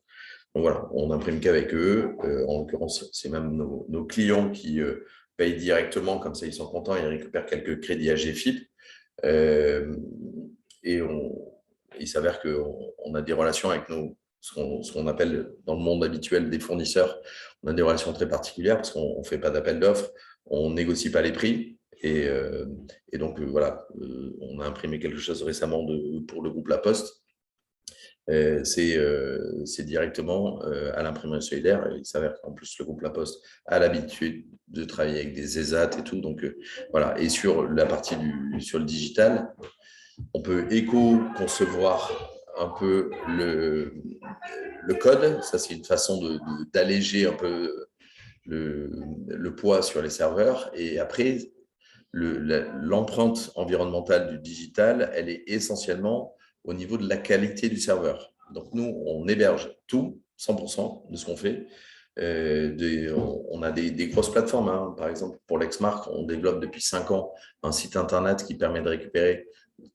Donc voilà, on n'imprime qu'avec eux. En l'occurrence, c'est même nos clients qui payent directement, comme ça ils sont contents, ils récupèrent quelques crédits à GFIP. Et il s'avère qu'on a des relations avec ce qu'on appelle dans le monde habituel des fournisseurs. On a des relations très particulières parce qu'on ne fait pas d'appel d'offres, on ne négocie pas les prix. Et donc, voilà, on a imprimé quelque chose récemment pour le groupe La Poste. C'est directement à l'imprimerie solidaire. Il s'avère qu'en plus, le groupe La Poste a l'habitude de travailler avec des ESAT et tout. Donc, voilà. Et sur la partie sur le digital, on peut éco-concevoir un peu le code. Ça, c'est une façon d'alléger un peu le poids sur les serveurs. Et après, l'empreinte environnementale du digital, elle est essentiellement au niveau de la qualité du serveur. Donc, nous, on héberge tout, 100% de ce qu'on fait. On a des grosses plateformes. Hein. Par exemple, pour Lexmark, on développe depuis 5 ans un site internet qui permet de récupérer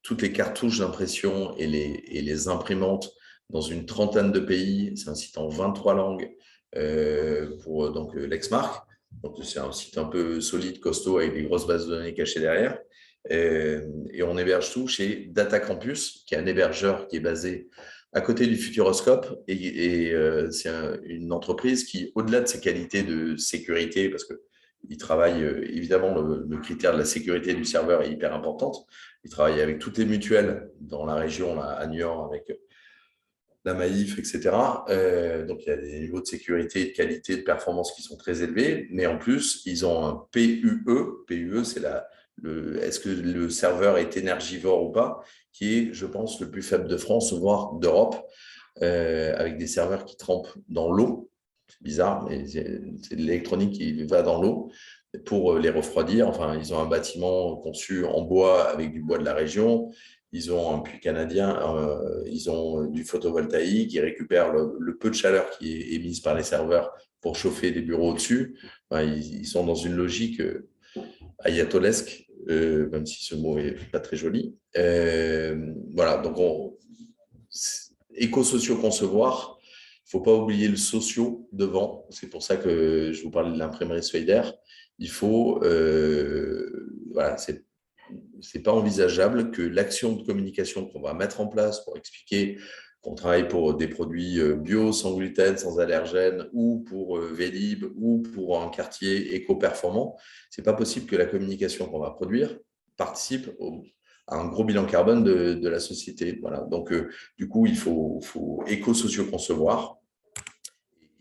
toutes les cartouches d'impression et les imprimantes dans une 30aine de pays. C'est un site en 23 langues pour Lexmark. Donc, c'est un site un peu solide, costaud, avec des grosses bases de données cachées derrière. Et on héberge tout chez Data Campus, qui est un hébergeur qui est basé à côté du Futuroscope. Et c'est une entreprise qui, au-delà de ses qualités de sécurité, parce qu'il travaille, évidemment, le critère de la sécurité du serveur est hyper importante. Il travaille avec toutes les mutuelles dans la région, là, à Niort, avec la Maïf, etc. Donc, il y a des niveaux de sécurité et de qualité de performance qui sont très élevés. Mais en plus, ils ont un PUE. PUE, c'est est-ce que le serveur est énergivore ou pas, qui est, je pense, le plus faible de France, voire d'Europe, avec des serveurs qui trempent dans l'eau. C'est bizarre, mais c'est de l'électronique qui va dans l'eau pour les refroidir. Enfin, ils ont un bâtiment conçu en bois avec du bois de la région. Ils ont un puits canadien, ils ont du photovoltaïque, ils récupèrent le peu de chaleur qui est émise par les serveurs pour chauffer les bureaux au-dessus. Enfin, ils sont dans une logique ayatolesque, même si ce mot n'est pas très joli. Voilà, donc éco-socio-concevoir, il ne faut pas oublier le socio devant. C'est pour ça que je vous parlais de l'imprimerie solidaire. Il faut, voilà, c'est pas envisageable que l'action de communication qu'on va mettre en place pour expliquer qu'on travaille pour des produits bio, sans gluten, sans allergènes, ou pour Vélib, ou pour un quartier éco-performant, c'est pas possible que la communication qu'on va produire participe à un gros bilan carbone de la société. Voilà. Donc, du coup, il faut éco-socio-concevoir.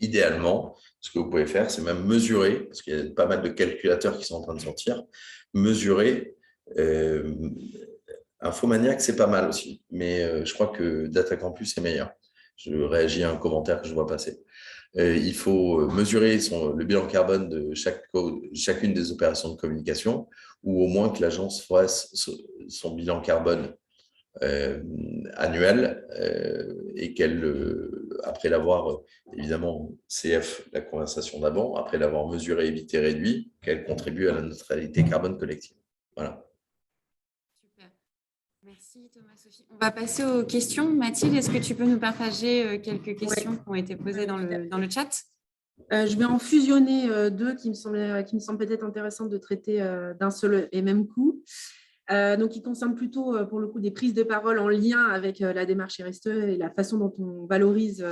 Idéalement, ce que vous pouvez faire, c'est même mesurer, parce qu'il y a pas mal de calculateurs qui sont en train de sortir, mesurer. Infomaniac, c'est pas mal aussi, mais je crois que Data Campus est meilleur. Je réagis à un commentaire que je vois passer. Il faut mesurer le bilan carbone de chacune des opérations de communication, ou au moins que l'agence fasse son bilan carbone annuel et après l'avoir, évidemment, CF, la conversation d'avant, après l'avoir mesuré, évité, réduit, qu'elle contribue à la neutralité carbone collective. Voilà. Super. Merci Thomas, Sophie. On va passer aux questions. Mathilde, est-ce que tu peux nous partager quelques questions qui ont été posées dans le chat? Je vais en fusionner deux qui me semblent peut-être intéressantes de traiter d'un seul et même coup. Donc, qui concernent plutôt, pour le coup, des prises de parole en lien avec la démarche RSE et la façon dont on valorise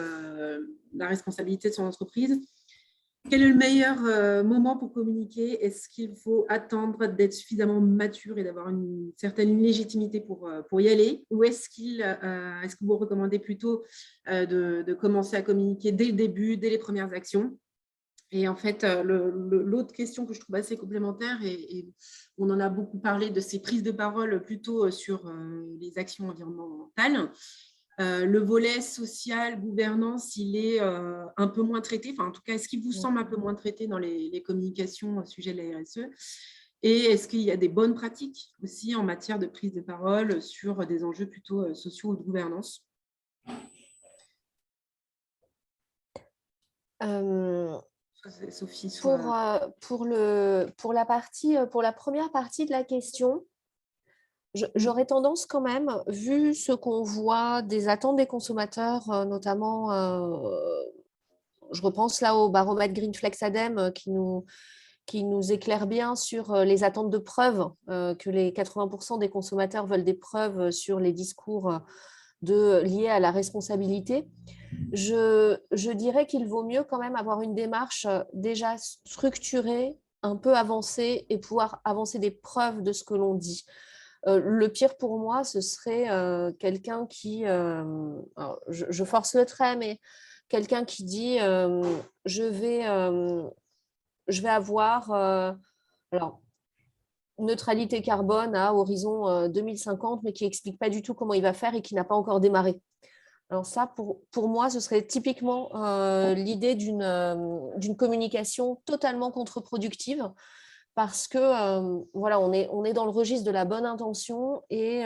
la responsabilité de son entreprise. Quel est le meilleur moment pour communiquer? Est-ce qu'il faut attendre d'être suffisamment mature et d'avoir une certaine légitimité pour y aller? Ou est-ce que vous recommandez plutôt de commencer à communiquer dès le début, dès les premières actions? Et en fait, l'autre question que je trouve assez complémentaire, et on en a beaucoup parlé de ces prises de parole plutôt sur les actions environnementales, le volet social, gouvernance, il est un peu moins traité. Enfin, en tout cas, est-ce qu'il vous semble un peu moins traité dans les communications au sujet de la RSE? Et est-ce qu'il y a des bonnes pratiques aussi en matière de prise de parole sur des enjeux plutôt sociaux ou de gouvernance? Sophie, pour la première partie de la question, j'aurais tendance quand même, vu ce qu'on voit des attentes des consommateurs, notamment, je repense là au baromètre Greenflex ADEME qui nous éclaire bien sur les attentes de preuves, que les 80% des consommateurs veulent des preuves sur les discours liés à la responsabilité. Je dirais qu'il vaut mieux quand même avoir une démarche déjà structurée, un peu avancée et pouvoir avancer des preuves de ce que l'on dit. Le pire pour moi, ce serait quelqu'un qui, je force le trait, mais quelqu'un qui dit je vais avoir alors, neutralité carbone à horizon 2050, mais qui n'explique pas du tout comment il va faire et qui n'a pas encore démarré. Alors ça, pour moi, ce serait typiquement l'idée d'une communication totalement contre-productive parce que voilà, on est dans le registre de la bonne intention et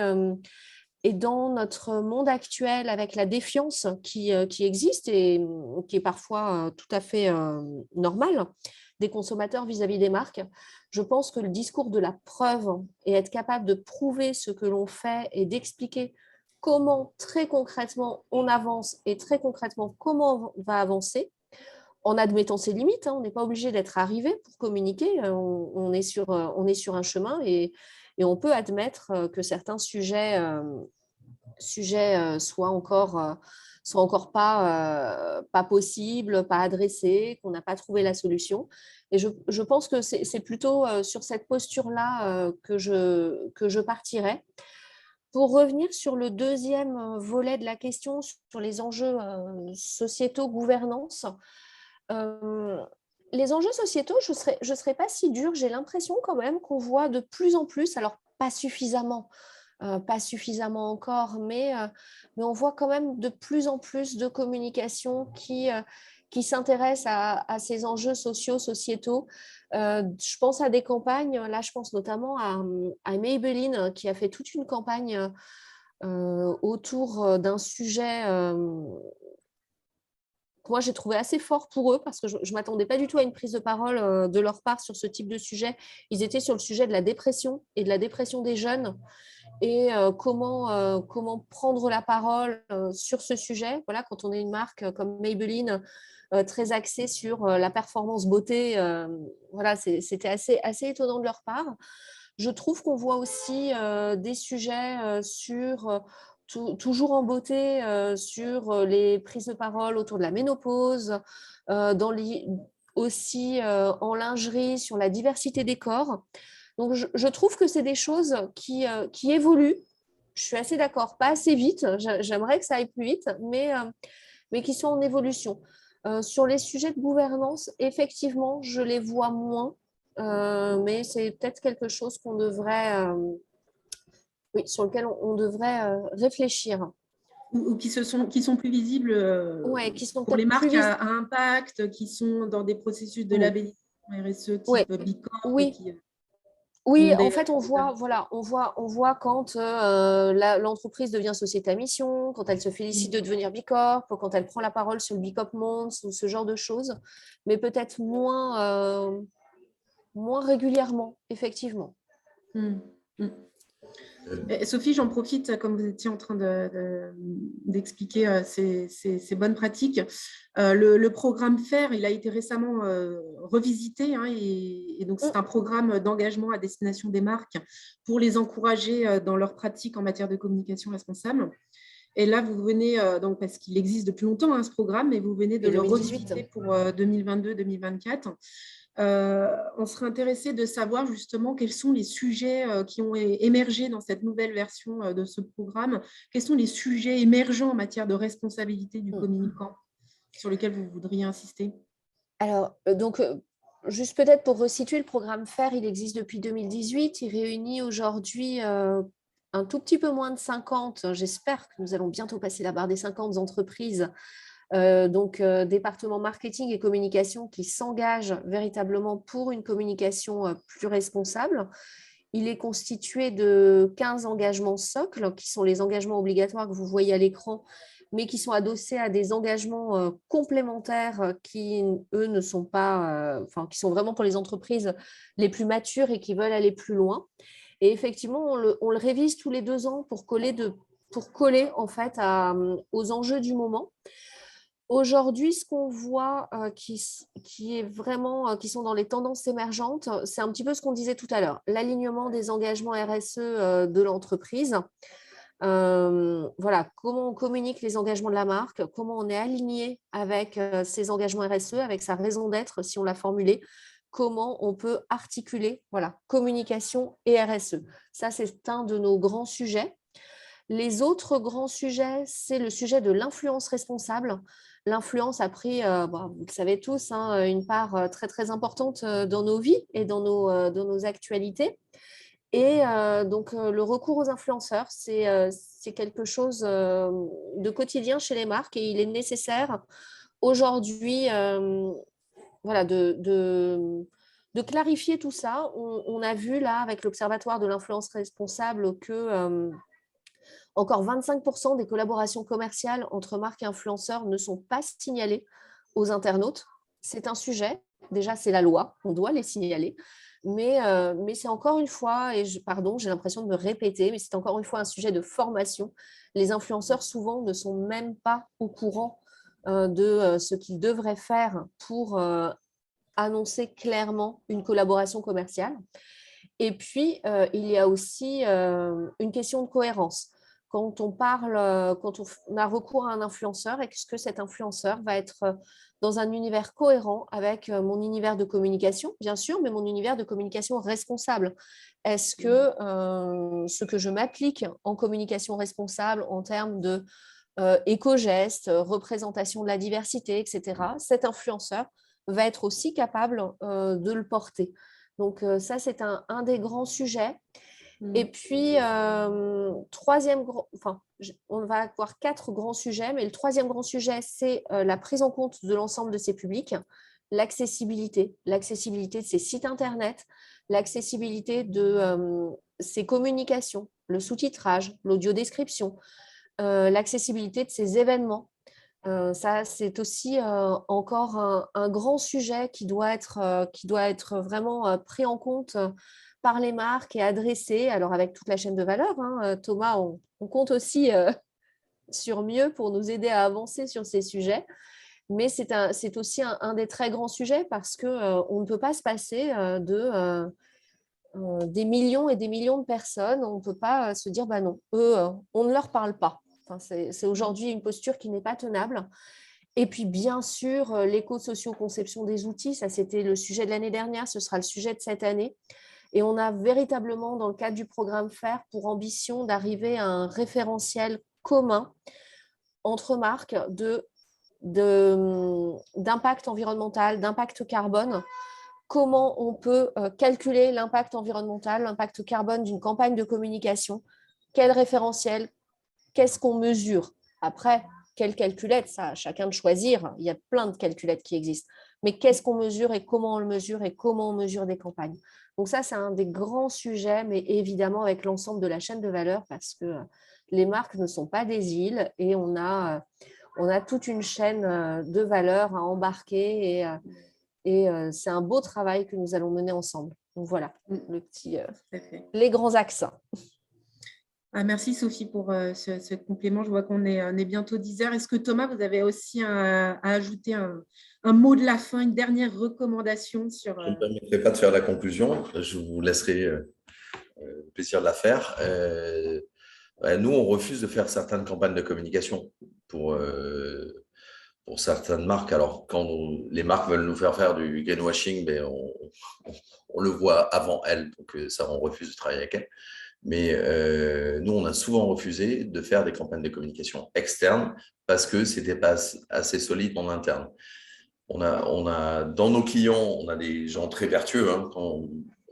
dans notre monde actuel avec la défiance qui existe et qui est parfois tout à fait normale des consommateurs vis-à-vis des marques, je pense que le discours de la preuve et être capable de prouver ce que l'on fait et d'expliquer comment très concrètement on avance et très concrètement comment on va avancer, en admettant ses limites. On n'est pas obligé d'être arrivé pour communiquer. On est sur un chemin et on peut admettre que certains sujets soient encore pas possibles, pas adressés, qu'on n'a pas trouvé la solution. Et je pense que c'est plutôt sur cette posture-là que je partirais. Pour revenir sur le deuxième volet de la question, sur les enjeux sociétaux, gouvernance, les enjeux sociétaux, je serais pas si dure. J'ai l'impression quand même qu'on voit de plus en plus, alors pas suffisamment encore, mais on voit quand même de plus en plus de communication qui s'intéressent à ces enjeux sociétaux. Je pense à des campagnes, là je pense notamment à Maybelline qui a fait toute une campagne autour d'un sujet que moi j'ai trouvé assez fort pour eux parce que je ne m'attendais pas du tout à une prise de parole de leur part sur ce type de sujet. Ils étaient sur le sujet de la dépression et de la dépression des jeunes et comment prendre la parole sur ce sujet. Voilà, quand on est une marque comme Maybelline, très axée sur la performance beauté, voilà, c'était assez étonnant de leur part. Je trouve qu'on voit aussi des sujets toujours en beauté, sur les prises de parole autour de la ménopause, aussi en lingerie, sur la diversité des corps. Donc, je trouve que c'est des choses qui évoluent. Je suis assez d'accord, pas assez vite. J'aimerais que ça aille plus vite, mais qui sont en évolution. Sur les sujets de gouvernance, effectivement, je les vois moins, mais c'est peut-être quelque chose sur lequel on devrait réfléchir. Ou qui sont plus visibles Ouais, qui sont pour les peut-être plus marques visibles. à impact, qui sont dans des processus de labellisation RSE Ouais, type Bicorp et oui. qui Oui, ont en fait, on voit quand l'entreprise devient société à mission, quand elle se félicite de devenir Bicorp, quand elle prend la parole sur le Bicorp Monde, ce genre de choses, mais peut-être moins régulièrement, effectivement. Mm. Mm. Et Sophie, j'en profite, comme vous étiez en train d'expliquer ces bonnes pratiques. Le programme FAIR, il a été récemment revisité, hein, et donc c'est un programme d'engagement à destination des marques pour les encourager dans leurs pratiques en matière de communication responsable. Et là, vous venez, donc, parce qu'il existe depuis longtemps, hein, ce programme, mais vous venez de Et le 2018. revisiter pour 2022-2024. On serait intéressé de savoir justement quels sont les sujets qui ont émergé dans cette nouvelle version de ce programme. Quels sont les sujets émergents en matière de responsabilité du communicant sur lesquels vous voudriez insister? Alors, juste peut-être pour resituer, le programme FAIR, il existe depuis 2018. Il réunit aujourd'hui un tout petit peu moins de 50. J'espère que nous allons bientôt passer la barre des 50 entreprises. Département marketing et communication qui s'engagent véritablement pour une communication plus responsable. Il est constitué de 15 engagements socles, qui sont les engagements obligatoires que vous voyez à l'écran, mais qui sont adossés à des engagements complémentaires qui, eux, ne sont pas, qui sont vraiment pour les entreprises les plus matures et qui veulent aller plus loin. Et effectivement, on le révise tous les 2 ans pour coller en fait aux enjeux du moment. Aujourd'hui, ce qu'on voit qui est vraiment, qui sont dans les tendances émergentes, c'est un petit peu ce qu'on disait tout à l'heure, l'alignement des engagements RSE de l'entreprise. Voilà, comment on communique les engagements de la marque, comment on est aligné avec ces engagements RSE, avec sa raison d'être, si on l'a formulé, comment on peut articuler, voilà, communication et RSE. Ça, c'est un de nos grands sujets. Les autres grands sujets, c'est le sujet de l'influence responsable. L'influence a pris, vous le savez tous, hein, une part très, très importante dans nos vies et dans nos actualités. Et le recours aux influenceurs, c'est quelque chose de quotidien chez les marques et il est nécessaire aujourd'hui de clarifier tout ça. On a vu là avec l'Observatoire de l'influence responsable que encore 25% des collaborations commerciales entre marques et influenceurs ne sont pas signalées aux internautes. C'est un sujet. Déjà, c'est la loi. On doit les signaler. Mais c'est encore une fois, pardon, j'ai l'impression de me répéter, mais c'est encore une fois un sujet de formation. Les influenceurs, souvent, ne sont même pas au courant de ce qu'ils devraient faire pour annoncer clairement une collaboration commerciale. Et puis, il y a aussi une question de cohérence. Quand on a recours à un influenceur, est-ce que cet influenceur va être dans un univers cohérent avec mon univers de communication, bien sûr, mais mon univers de communication responsable? Est-ce que ce que je m'applique en communication responsable en termes de éco-gestes, représentation de la diversité, etc., cet influenceur va être aussi capable de le porter? Donc, ça, c'est un des grands sujets. Et puis, on va avoir 4 grands sujets, mais le troisième grand sujet, c'est la prise en compte de l'ensemble de ces publics, l'accessibilité de ces sites Internet, l'accessibilité de ces communications, le sous-titrage, l'audio-description, l'accessibilité de ces événements. Ça, c'est aussi encore un grand sujet qui doit être vraiment pris en compte par les marques et adressé, alors avec toute la chaîne de valeur. Hein, Thomas, on compte aussi sur mieux pour nous aider à avancer sur ces sujets. Mais c'est aussi un des très grands sujets parce qu'on ne peut pas se passer des millions et des millions de personnes. On ne peut pas se dire, bah non, eux, on ne leur parle pas. Enfin, c'est aujourd'hui une posture qui n'est pas tenable. Et puis, bien sûr, l'éco-socio-conception des outils, ça c'était le sujet de l'année dernière, ce sera le sujet de cette année. Et on a véritablement, dans le cadre du programme FAIR, pour ambition d'arriver à un référentiel commun entre marques d'impact environnemental, d'impact carbone. Comment on peut calculer l'impact environnemental, l'impact carbone d'une campagne de communication, quel référentiel, qu'est-ce qu'on mesure. Après, quelle calculette, ça, à chacun de choisir. Il y a plein de calculettes qui existent. Mais qu'est-ce qu'on mesure et comment on le mesure et comment on mesure des campagnes. Donc ça, c'est un des grands sujets, mais évidemment avec l'ensemble de la chaîne de valeur, parce que les marques ne sont pas des îles et on a toute une chaîne de valeur à embarquer et c'est un beau travail que nous allons mener ensemble. Donc voilà, les grands axes. Merci Sophie pour ce complément. Je vois qu'on est bientôt 10 heures. Est-ce que Thomas, vous avez aussi à ajouter un mot de la fin, une dernière recommandation sur… Je ne me permettrai pas de faire la conclusion. Je vous laisserai le plaisir de la faire. Nous, on refuse de faire certaines campagnes de communication pour certaines marques. Alors, quand les marques veulent nous faire du greenwashing, mais on le voit avant elles, donc ça, on refuse de travailler avec elles. Mais nous, on a souvent refusé de faire des campagnes de communication externes parce que ce n'était pas assez solide en interne. On a, dans nos clients, on a des gens très vertueux. Quand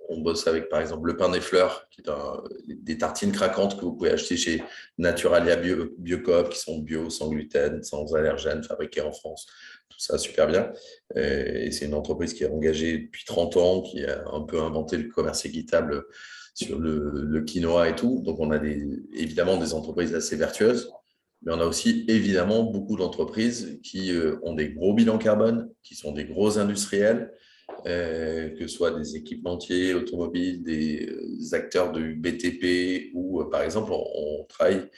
on bosse avec, par exemple, Le Pain des Fleurs, qui est des tartines craquantes que vous pouvez acheter chez Naturalia Biocoop, qui sont bio, sans gluten, sans allergènes, fabriquées en France. Tout ça, super bien. Et c'est une entreprise qui est engagée depuis 30 ans, qui a un peu inventé le commerce équitable sur le quinoa et tout. Donc, on a évidemment des entreprises assez vertueuses. Mais on a aussi évidemment beaucoup d'entreprises qui ont des gros bilans carbone, qui sont des gros industriels, que ce soit des équipementiers automobiles, des acteurs du BTP ou par exemple, on travaille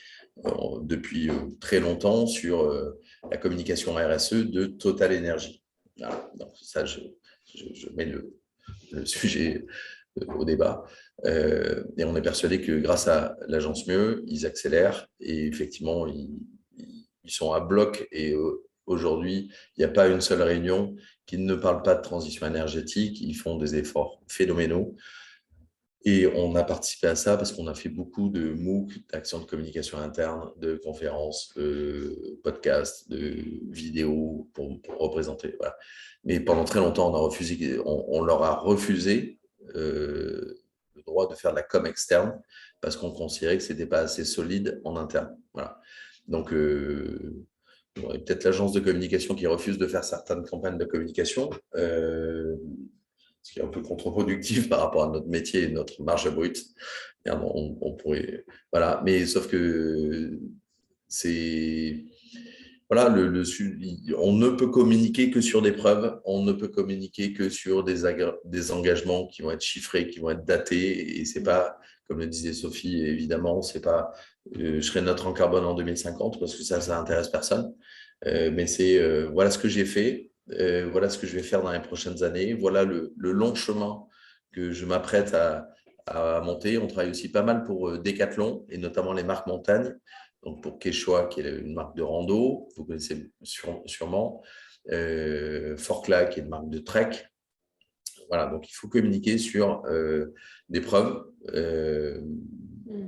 depuis très longtemps sur la communication RSE de Total Energy. Voilà. Donc ça, je mets le sujet au débat. Et on est persuadé que grâce à l'agence Mieux, ils accélèrent et effectivement, ils sont à bloc. Et aujourd'hui, il n'y a pas une seule réunion qui ne parle pas de transition énergétique. Ils font des efforts phénoménaux. Et on a participé à ça parce qu'on a fait beaucoup de MOOC, d'actions de communication interne, de conférences, de podcasts, de vidéos pour représenter. Voilà. Mais pendant très longtemps, on leur a refusé le droit de faire de la com externe parce qu'on considérait que ce n'était pas assez solide en interne. Voilà. Donc, peut-être l'agence de communication qui refuse de faire certaines campagnes de communication, ce qui est un peu contre-productif par rapport à notre métier et notre marge brute. On pourrait… Voilà. Mais sauf que c'est… Voilà, on ne peut communiquer que sur des preuves, on ne peut communiquer que sur des engagements qui vont être chiffrés, qui vont être datés. Et ce n'est pas, comme le disait Sophie, évidemment, ce n'est pas je serai neutre en carbone en 2050 parce que ça n'intéresse personne. Mais c'est voilà ce que j'ai fait, voilà ce que je vais faire dans les prochaines années, voilà le long chemin que je m'apprête à monter. On travaille aussi pas mal pour Decathlon et notamment les marques montagne. Donc pour Quechua, qui est une marque de rando, vous connaissez sûrement, Forclaz, qui est une marque de trek. Voilà, donc il faut communiquer sur des preuves.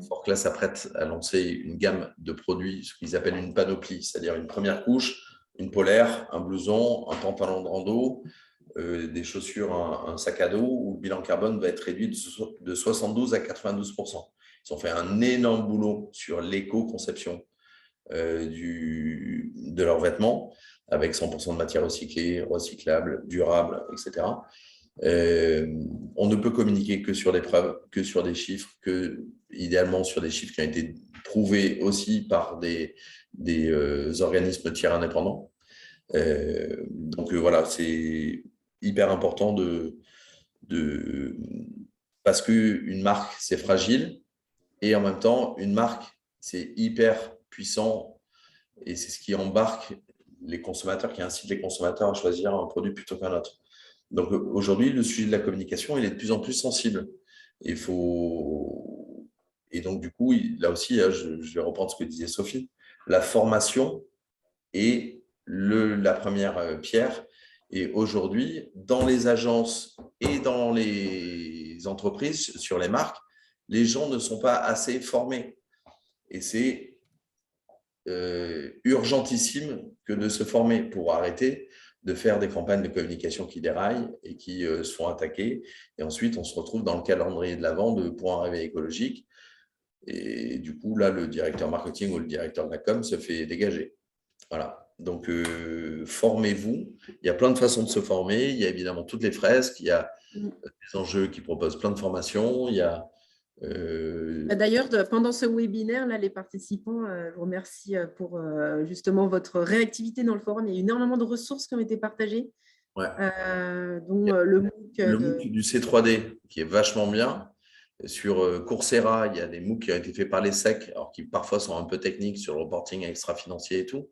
Forclaz s'apprête à lancer une gamme de produits, ce qu'ils appellent une panoplie, c'est-à-dire une première couche, une polaire, un blouson, un pantalon de rando, des chaussures, un sac à dos, où le bilan carbone va être réduit de 72 à 92%. Ils ont fait un énorme boulot sur l'éco-conception de leurs vêtements, avec 100% de matière recyclée, recyclable, durable, etc. On ne peut communiquer que sur des preuves, que sur des chiffres, idéalement sur des chiffres qui ont été prouvés aussi par des organismes tiers indépendants. Donc voilà, c'est hyper important parce qu'une marque, c'est fragile et en même temps, une marque, c'est hyper puissant et c'est ce qui embarque les consommateurs, qui incite les consommateurs à choisir un produit plutôt qu'un autre. Donc aujourd'hui, le sujet de la communication, il est de plus en plus sensible. Et donc, du coup, là aussi, je vais reprendre ce que disait Sophie, la formation est la première pierre. Et aujourd'hui, dans les agences et dans les entreprises, sur les marques, les gens ne sont pas assez formés. Et c'est urgentissime que de se former pour arrêter de faire des campagnes de communication qui déraillent et qui se font attaquer. Et ensuite, on se retrouve dans le calendrier de l'Avent pour un réveil écologique. Et du coup, là, le directeur marketing ou le directeur de la com se fait dégager. Voilà. Donc, formez-vous. Il y a plein de façons de se former. Il y a évidemment toutes les fresques. Il y a des enjeux qui proposent plein de formations. Il y a… D'ailleurs, pendant ce webinaire, là, les participants, je vous remercie pour justement votre réactivité dans le forum. Il y a énormément de ressources qui ont été partagées, ouais. dont le MOOC. MOOC du C3D, qui est vachement bien. Sur Coursera, il y a des MOOC qui ont été faits par les SEC, alors qui parfois sont un peu techniques sur le reporting extra-financier et tout.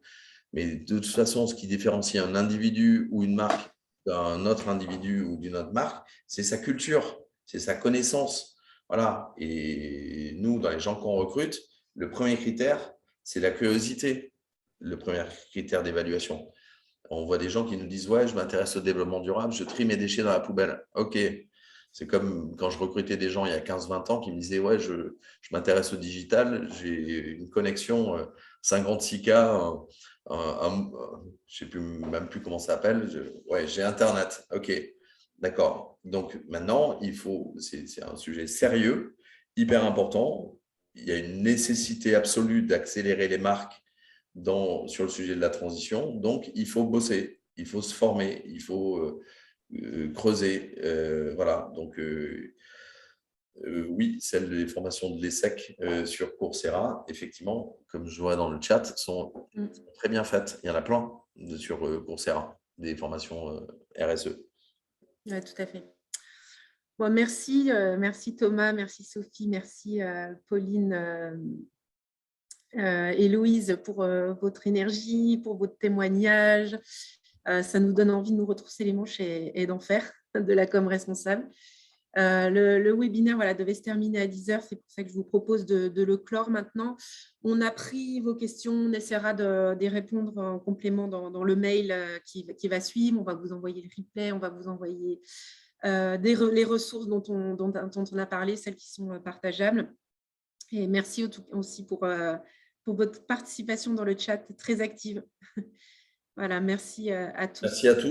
Mais de toute façon, ce qui différencie un individu ou une marque d'un autre individu ou d'une autre marque, c'est sa culture, c'est sa connaissance. Voilà. Et nous, dans les gens qu'on recrute, le premier critère, c'est la curiosité, le premier critère d'évaluation. On voit des gens qui nous disent « Ouais, je m'intéresse au développement durable, je trie mes déchets dans la poubelle. » Ok. C'est comme quand je recrutais des gens il y a 15-20 ans qui me disaient « Ouais, je m'intéresse au digital, j'ai une connexion 56K, je ne sais même plus comment ça s'appelle. Ouais, j'ai Internet. » Ok, d'accord. Donc maintenant, c'est un sujet sérieux, hyper important. Il y a une nécessité absolue d'accélérer les marques sur le sujet de la transition. Donc, il faut bosser, il faut se former, il faut creuser. Voilà. Donc, oui, celles des formations de l'ESSEC sur Coursera, effectivement, comme je vois dans le chat, sont très bien faites. Il y en a plein sur Coursera, des formations RSE. Oui, tout à fait. Bon, merci Thomas, merci Sophie, merci Pauline et Louise pour votre énergie, pour votre témoignage. Ça nous donne envie de nous retrousser les manches et d'en faire de la com responsable. Le webinaire devait se terminer à 10h, c'est pour ça que je vous propose de le clore maintenant. On a pris vos questions, on essaiera d'y répondre en complément dans le mail qui va suivre. On va vous envoyer le replay, on va vous envoyer les ressources dont on a parlé, celles qui sont partageables. Et merci aussi pour votre participation dans le chat très active. Voilà, merci à tous. Merci à tous.